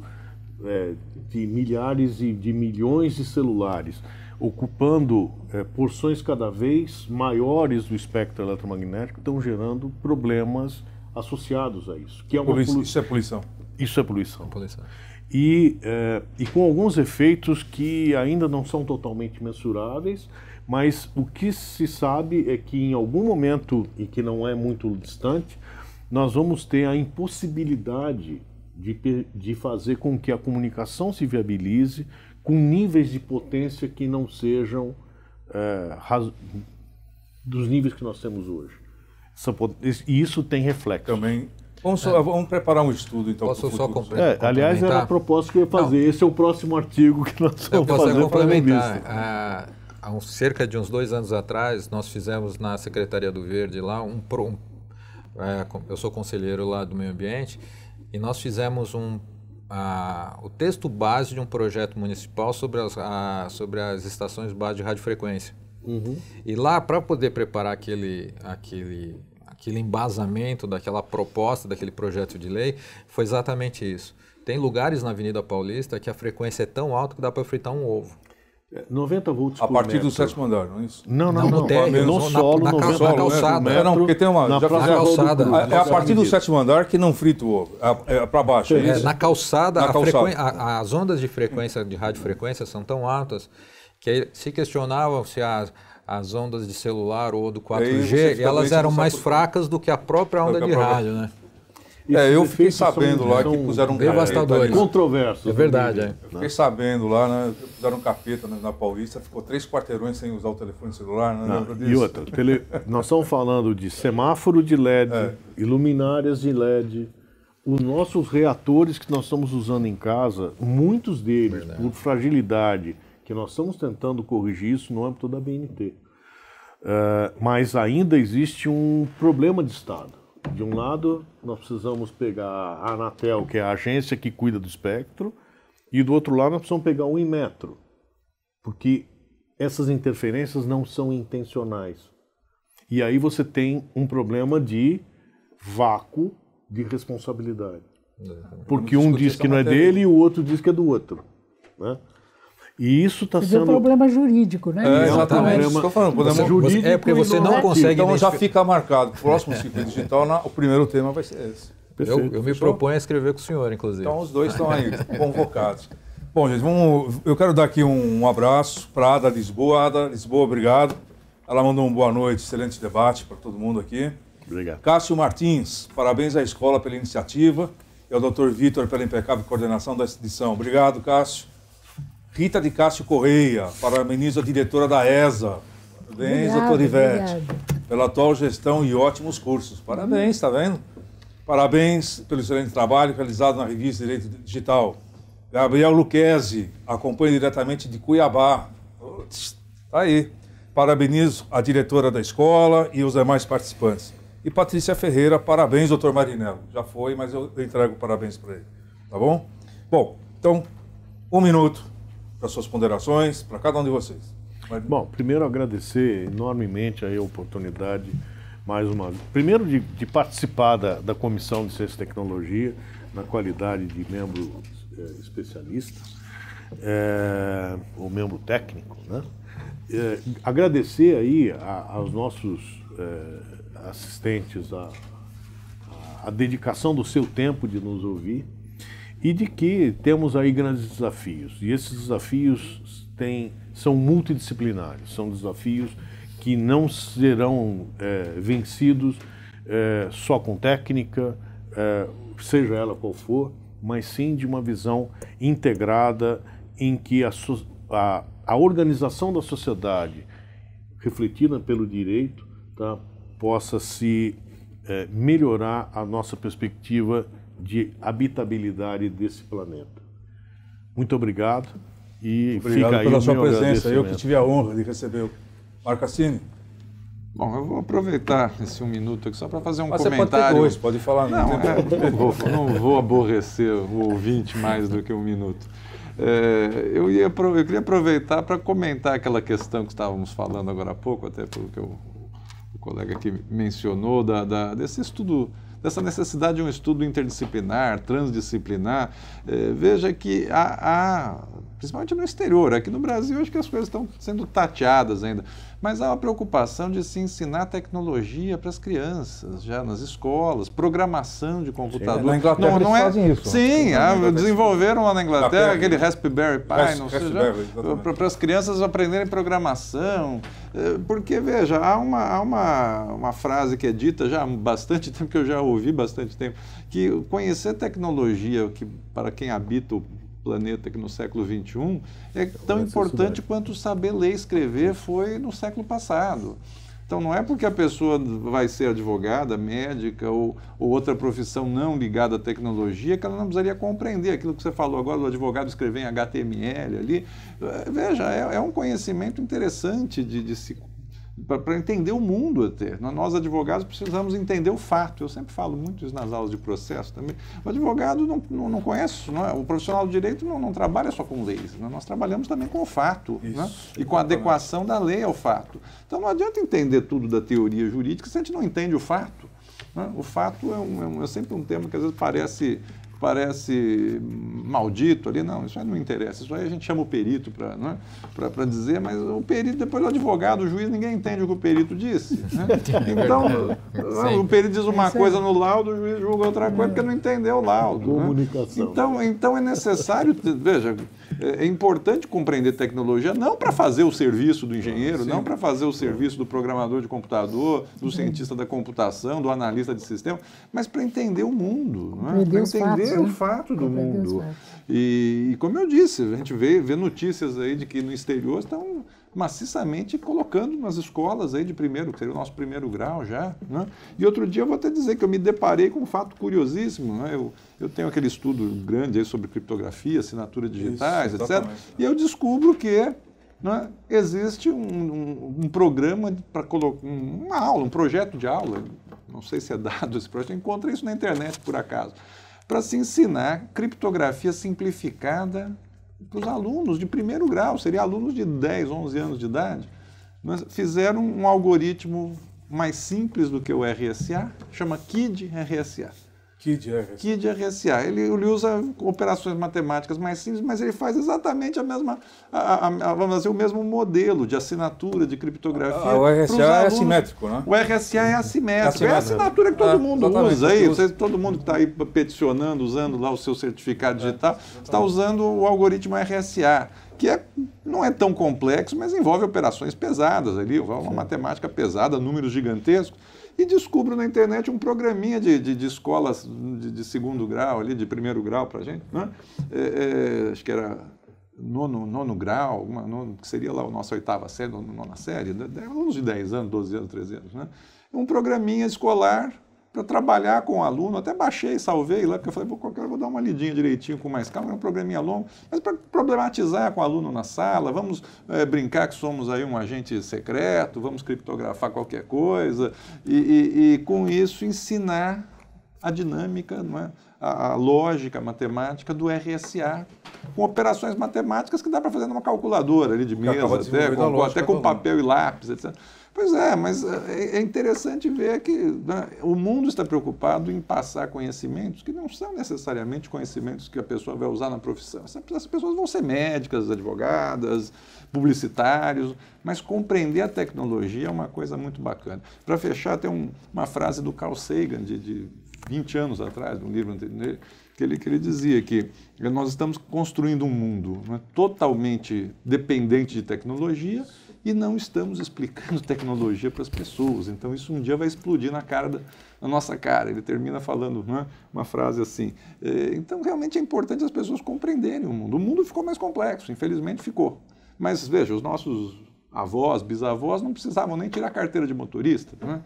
de milhares e de milhões de celulares, ocupando porções cada vez maiores do espectro eletromagnético, estão gerando problemas associados a isso. Que é Isso é poluição. Isso é poluição. E com alguns efeitos que ainda não são totalmente mensuráveis, mas o que se sabe é que em algum momento, e que não é muito distante, nós vamos ter a impossibilidade de fazer com que a comunicação se viabilize com níveis de potência que não sejam dos níveis que nós temos hoje. E isso tem reflexo. Também. Vamos preparar um estudo, então. Posso só complementar? Aliás, era a proposta que eu ia fazer. Esse é o próximo artigo que nós vamos fazer. Complementar. Há cerca de uns 2 anos atrás, nós fizemos na Secretaria do Verde lá eu sou conselheiro lá do meio ambiente, e nós fizemos o texto base de um projeto municipal sobre as estações base de radiofrequência. Uhum. E lá, para poder preparar aquele embasamento daquela proposta, daquele projeto de lei, foi exatamente isso. Tem lugares na Avenida Paulista que a frequência é tão alta que dá para fritar um ovo. 90 volts a partir do 7º andar, não é isso? Não. No solo, na calçada. Não, porque tem uma... Na calçada. É a partir do 7º andar que não frita o ovo. É para baixo, é isso? Na calçada, as ondas de frequência, de radiofrequência, são tão altas que se questionavam se as ondas de celular ou do 4G, elas eram mais fracas do que a própria onda de rádio, né? Eu fiquei sabendo lá que puseram um devastadores. Controversos. É verdade. Fiquei sabendo lá, né? Puseram um capeta na Paulista, ficou 3 quarteirões sem usar o telefone celular, né? E outra, nós estamos falando de semáforo de LED, iluminárias de LED, os nossos reatores que nós estamos usando em casa, muitos deles, por fragilidade, que nós estamos tentando corrigir isso no âmbito da BNT. Mas ainda existe um problema de Estado. De um lado, nós precisamos pegar a Anatel, que é a agência que cuida do espectro, e do outro lado nós precisamos pegar o Inmetro, porque essas interferências não são intencionais. E aí você tem um problema de vácuo de responsabilidade. Porque um diz que não é dele e o outro diz que é do outro. Né? E isso está sendo... um problema jurídico, né? Exatamente. Estou falando, jurídico porque você não consegue... Então já fica marcado. O próximo ciclo digital, o primeiro tema vai ser esse. Eu me proponho a escrever com o senhor, inclusive. Então os dois estão aí, convocados. Bom, gente, eu quero dar aqui um abraço para a Ada Lisboa. Ada Lisboa, obrigado. Ela mandou um boa noite, excelente debate para todo mundo aqui. Obrigado. Cássio Martins, parabéns à escola pela iniciativa e ao Dr. Vitor pela impecável coordenação dessa edição. Obrigado, Cássio. Rita de Cássio Correia, parabenizo a diretora da ESA. Parabéns, doutor Ivete, pela atual gestão e ótimos cursos. Parabéns, está vendo? Parabéns pelo excelente trabalho realizado na revista Direito Digital. Gabriel Luquezzi, acompanha diretamente de Cuiabá. Está aí. Parabenizo a diretora da escola e os demais participantes. E Patrícia Ferreira, parabéns, doutor Marinello. Já foi, mas eu entrego parabéns para ele. Tá bom? Bom, então, 1 minuto para suas ponderações, para cada um de vocês. Bom, primeiro agradecer enormemente aí a oportunidade, mais uma vez. Primeiro de participar da Comissão de Ciência e Tecnologia, na qualidade de membro especialista, ou membro técnico, né? Agradecer aí aos nossos assistentes a dedicação do seu tempo de nos ouvir e de que temos aí grandes desafios. E esses desafios são multidisciplinares, são desafios que não serão vencidos só com técnica, seja ela qual for, mas sim de uma visão integrada em que a organização da sociedade, refletida pelo direito, tá, possa se melhorar a nossa perspectiva de habitabilidade desse planeta. Muito obrigado. E obrigado fica aí pela o sua meu presença. Eu que tive a honra de receber o Marco Cassini. Bom, eu vou aproveitar esse 1 minuto aqui só para fazer um comentário. Você pode ter 2, pode falar. Não vou aborrecer o ouvinte mais do que 1 minuto. Eu queria aproveitar para comentar aquela questão que estávamos falando agora há pouco, até pelo que o colega aqui mencionou, desse estudo, dessa necessidade de um estudo interdisciplinar, transdisciplinar. Veja que principalmente no exterior, aqui no Brasil acho que as coisas estão sendo tateadas ainda, mas há uma preocupação de se ensinar tecnologia para as crianças, já nas escolas, programação de computador. Sim, na Inglaterra eles fazem isso. Sim, desenvolveram lá na Inglaterra aquele Raspberry Pi, não sei, para as crianças aprenderem programação, porque, veja, há uma frase que é dita já há bastante tempo, que eu já ouvi bastante tempo, que conhecer tecnologia, que para quem habita o planeta que no século XXI é tão importante quanto saber ler e escrever foi no século passado. Então não é porque a pessoa vai ser advogada, médica ou outra profissão não ligada à tecnologia que ela não precisaria compreender aquilo que você falou agora do advogado escrever em HTML ali. Veja, é um conhecimento interessante para entender o mundo até. Nós, advogados, precisamos entender o fato. Eu sempre falo muito isso nas aulas de processo também. O advogado não conhece, o profissional do direito não trabalha só com leis. Nós trabalhamos também com o fato, né? E com a adequação da lei ao fato. Então não adianta entender tudo da teoria jurídica se a gente não entende o fato, né? O fato é sempre um tema que às vezes parece maldito ali, não, isso aí não interessa, isso aí a gente chama o perito para dizer, mas o perito, depois o advogado, o juiz, ninguém entende o que o perito disse, né? Então, o perito diz uma coisa no laudo, o juiz julga outra coisa porque não entendeu o laudo. Comunicação. Né? Então é necessário, veja, é importante compreender tecnologia, não para fazer o serviço do engenheiro, não para fazer o serviço do programador de computador, do cientista da computação, do analista de sistema, mas para entender o mundo, para entender o fato do mundo. E como eu disse, a gente vê notícias aí de que no exterior estão maciçamente colocando nas escolas aí de primeiro, que seria o nosso primeiro grau já, né? E outro dia eu vou até dizer que eu me deparei com um fato curiosíssimo, né? Eu tenho aquele estudo grande aí sobre criptografia, assinatura digitais, isso, etc. E eu descubro que, né, existe um programa para colocar uma aula, um projeto de aula, não sei se é dado esse projeto, eu encontrei isso na internet por acaso, para se ensinar criptografia simplificada para os alunos de primeiro grau, seriam alunos de 10, 11 anos de idade. Mas fizeram um algoritmo mais simples do que o RSA, chama KID-RSA. KID-RSA. Ele usa operações matemáticas mais simples, mas ele faz exatamente vamos dizer, o mesmo modelo de assinatura, de criptografia. O RSA é assimétrico, né? O RSA é assimétrico. É a assinatura que todo mundo usa aí. Todo mundo que está aí peticionando, usando lá o seu certificado digital, está usando o algoritmo RSA, que não é tão complexo, mas envolve operações pesadas ali, uma matemática pesada, números gigantescos. e descubro na internet um programinha de escolas de segundo grau, ali, de primeiro grau para a gente, né? Acho que era nono grau, que seria lá a nossa oitava série, nona série, alunos de 10 anos, 12 anos, 13 anos, né? Um programinha escolar para trabalhar com o aluno, até baixei, salvei lá, porque eu falei, qualquer hora eu vou dar uma lidinha direitinho com mais calma, é um programinha longo, mas para problematizar com o aluno na sala, vamos brincar que somos aí um agente secreto, vamos criptografar qualquer coisa, e com isso ensinar a dinâmica, não é? A lógica, a matemática do RSA, com operações matemáticas que dá para fazer numa calculadora ali de mesa, até com papel e lápis, etc. Pois é, mas é interessante ver que, né, o mundo está preocupado em passar conhecimentos que não são necessariamente conhecimentos que a pessoa vai usar na profissão. Essas pessoas vão ser médicas, advogadas, publicitários, mas compreender a tecnologia é uma coisa muito bacana. Para fechar, tem uma frase do Carl Sagan, de 20 anos atrás, de um livro anterior, que ele dizia que nós estamos construindo um mundo, né, totalmente dependente de tecnologia, e não estamos explicando tecnologia para as pessoas. Então, isso um dia vai explodir na nossa cara. Ele termina falando, né, uma frase assim. Então, realmente é importante as pessoas compreenderem o mundo. O mundo ficou mais complexo, infelizmente ficou. Mas, veja, os nossos avós, bisavós não precisavam nem tirar carteira de motorista, né?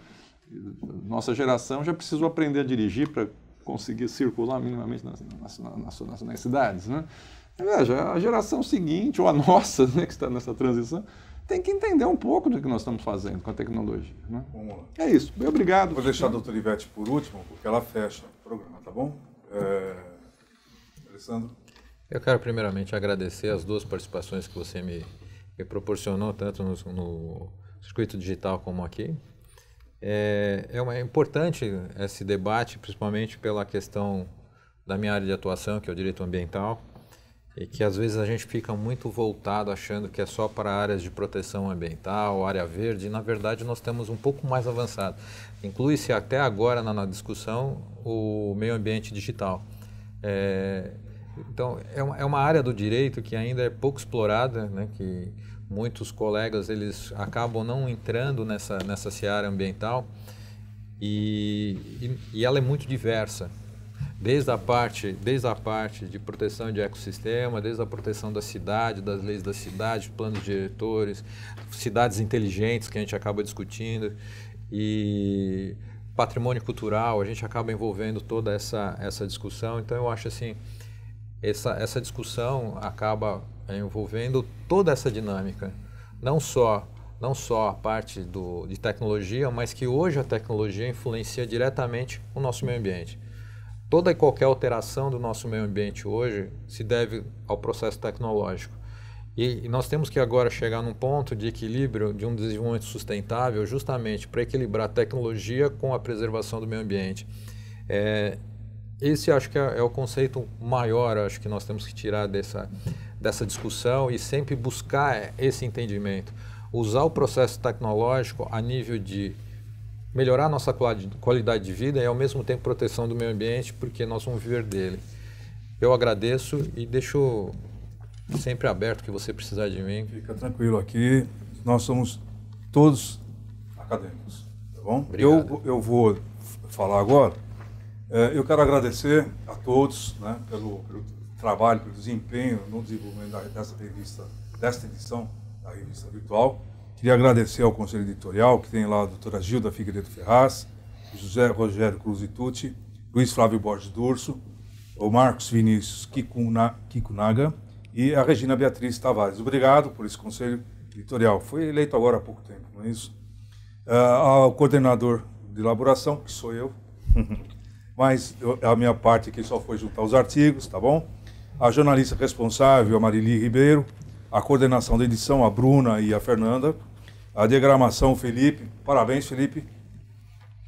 Nossa geração já precisou aprender a dirigir para conseguir circular minimamente nas cidades, né? Veja, a geração seguinte, ou a nossa, né, que está nessa transição, tem que entender um pouco do que nós estamos fazendo com a tecnologia, né? Vamos lá. É isso. Bem, obrigado. Vou deixar a doutora Ivete por último, porque ela fecha o programa, tá bom? Alessandro? Eu quero primeiramente agradecer as duas participações que você me proporcionou, tanto no circuito digital como aqui. É importante esse debate, principalmente pela questão da minha área de atuação, que é o direito ambiental, e que às vezes a gente fica muito voltado achando que é só para áreas de proteção ambiental, área verde, e na verdade nós temos um pouco mais avançado. Inclui-se até agora na discussão o meio ambiente digital. Então, é uma área do direito que ainda é pouco explorada, né, que muitos colegas eles acabam não entrando nessa seara ambiental, e ela é muito diversa. Desde a parte de proteção de ecossistema, desde a proteção da cidade, das leis da cidade, planos diretores, cidades inteligentes que a gente acaba discutindo, e patrimônio cultural, a gente acaba envolvendo toda essa discussão. Então eu acho assim, essa discussão acaba envolvendo toda essa dinâmica, não só a parte de tecnologia, mas que hoje a tecnologia influencia diretamente o nosso meio ambiente. Toda e qualquer alteração do nosso meio ambiente hoje se deve ao processo tecnológico. E nós temos que agora chegar num ponto de equilíbrio de um desenvolvimento sustentável, justamente para equilibrar a tecnologia com a preservação do meio ambiente. Esse acho que é o conceito maior, acho que nós temos que tirar dessa discussão e sempre buscar esse entendimento. Usar o processo tecnológico a nível de melhorar a nossa qualidade de vida e ao mesmo tempo proteção do meio ambiente, porque nós vamos viver dele. Eu agradeço e deixo sempre aberto que você precisar de mim. Fica tranquilo aqui, nós somos todos acadêmicos, tá bom? Obrigado. Eu vou falar agora. Eu quero agradecer a todos, né, pelo trabalho, pelo desempenho no desenvolvimento desta edição da revista virtual. Queria agradecer ao Conselho Editorial, que tem lá a doutora Gilda Figueiredo Ferraz, José Rogério Cruz Itucci, Luiz Flávio Borges Durso, o Marcos Vinícius Kikunaga e a Regina Beatriz Tavares. Obrigado por esse Conselho Editorial. Foi eleito agora há pouco tempo, não é isso? Ao coordenador de elaboração, que sou eu, mas a minha parte aqui só foi juntar os artigos, tá bom? A jornalista responsável, a Marili Ribeiro, a coordenação da edição, a Bruna e a Fernanda, a diagramação, Felipe. Parabéns, Felipe.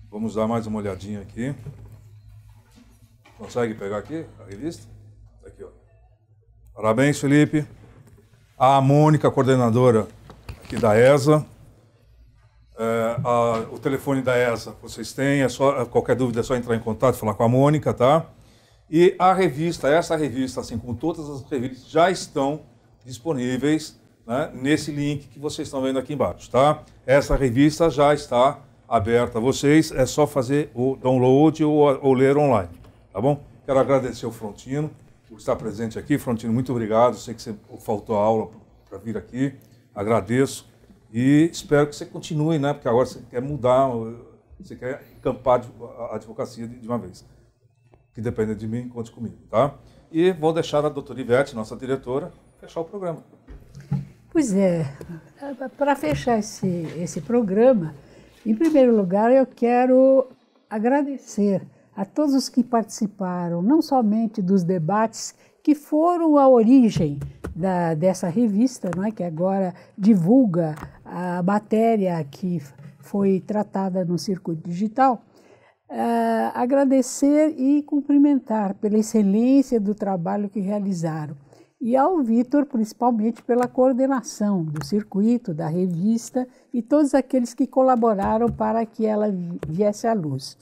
Vamos dar mais uma olhadinha aqui. Consegue pegar aqui a revista? Aqui, ó. Parabéns, Felipe. A Mônica, coordenadora aqui da ESA. O telefone da ESA vocês têm, qualquer dúvida é só entrar em contato e falar com a Mônica, tá? E a revista, essa revista, assim como todas as revistas, já estão disponíveis, né, nesse link que vocês estão vendo aqui embaixo, tá? Essa revista já está aberta a vocês, é só fazer o download ou ler online, tá bom? Quero agradecer ao Frontino por estar presente aqui. Frontino, muito obrigado. Sei que você faltou a aula para vir aqui. Agradeço e espero que você continue, né? Porque agora você quer mudar, você quer encampar a advocacia de uma vez. Que depende de mim, conte comigo, tá? E vou deixar a doutora Ivete, nossa diretora, fechar o programa. Pois é, para fechar esse programa, em primeiro lugar eu quero agradecer a todos os que participaram, não somente dos debates que foram a origem dessa revista, não é, que agora divulga a matéria que foi tratada no Circuito Digital, agradecer e cumprimentar pela excelência do trabalho que realizaram. E ao Vitor, principalmente pela coordenação do circuito, da revista e todos aqueles que colaboraram para que ela viesse à luz.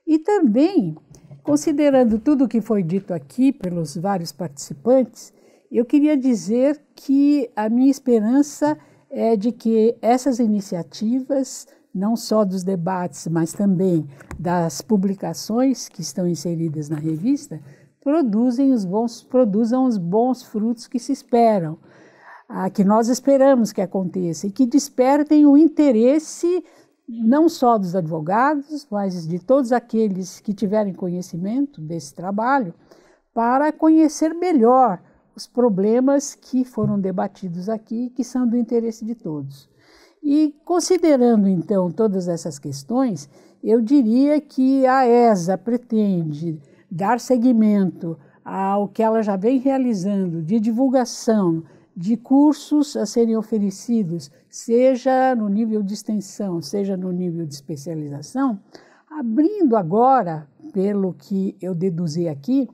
E também, considerando tudo o que foi dito aqui pelos vários participantes, eu queria dizer que a minha esperança é de que essas iniciativas, não só dos debates, mas também das publicações que estão inseridas na revista, produzam os bons frutos que se esperam, que nós esperamos que aconteça, e que despertem o interesse não só dos advogados, mas de todos aqueles que tiverem conhecimento desse trabalho, para conhecer melhor os problemas que foram debatidos aqui, que são do interesse de todos. E considerando, então, todas essas questões, eu diria que a ESA pretende dar seguimento ao que ela já vem realizando de divulgação de cursos a serem oferecidos, seja no nível de extensão, seja no nível de especialização, abrindo agora, pelo que eu deduzi aqui,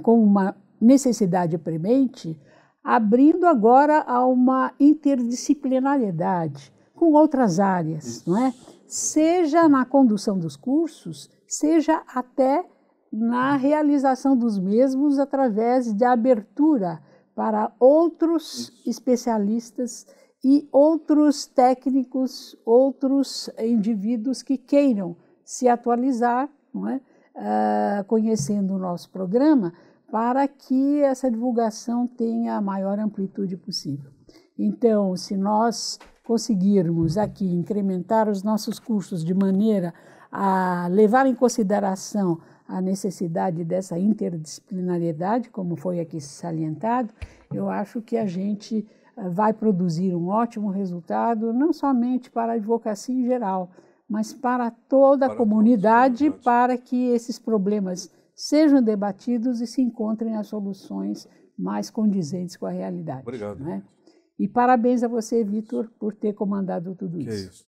com uma necessidade premente, abrindo agora a uma interdisciplinariedade com outras áreas, não é? Seja na condução dos cursos, seja até na realização dos mesmos através de abertura para outros especialistas e outros técnicos, outros indivíduos que queiram se atualizar, não é? Conhecendo o nosso programa, para que essa divulgação tenha a maior amplitude possível. Então, se nós conseguirmos aqui incrementar os nossos cursos de maneira a levar em consideração a necessidade dessa interdisciplinariedade, como foi aqui salientado, eu acho que a gente vai produzir um ótimo resultado, não somente para a advocacia em geral, mas para toda a comunidade, para que esses problemas sejam debatidos e se encontrem as soluções mais condizentes com a realidade. Obrigado. Não é? E parabéns a você, Vitor, por ter comandado tudo isso. Que é isso.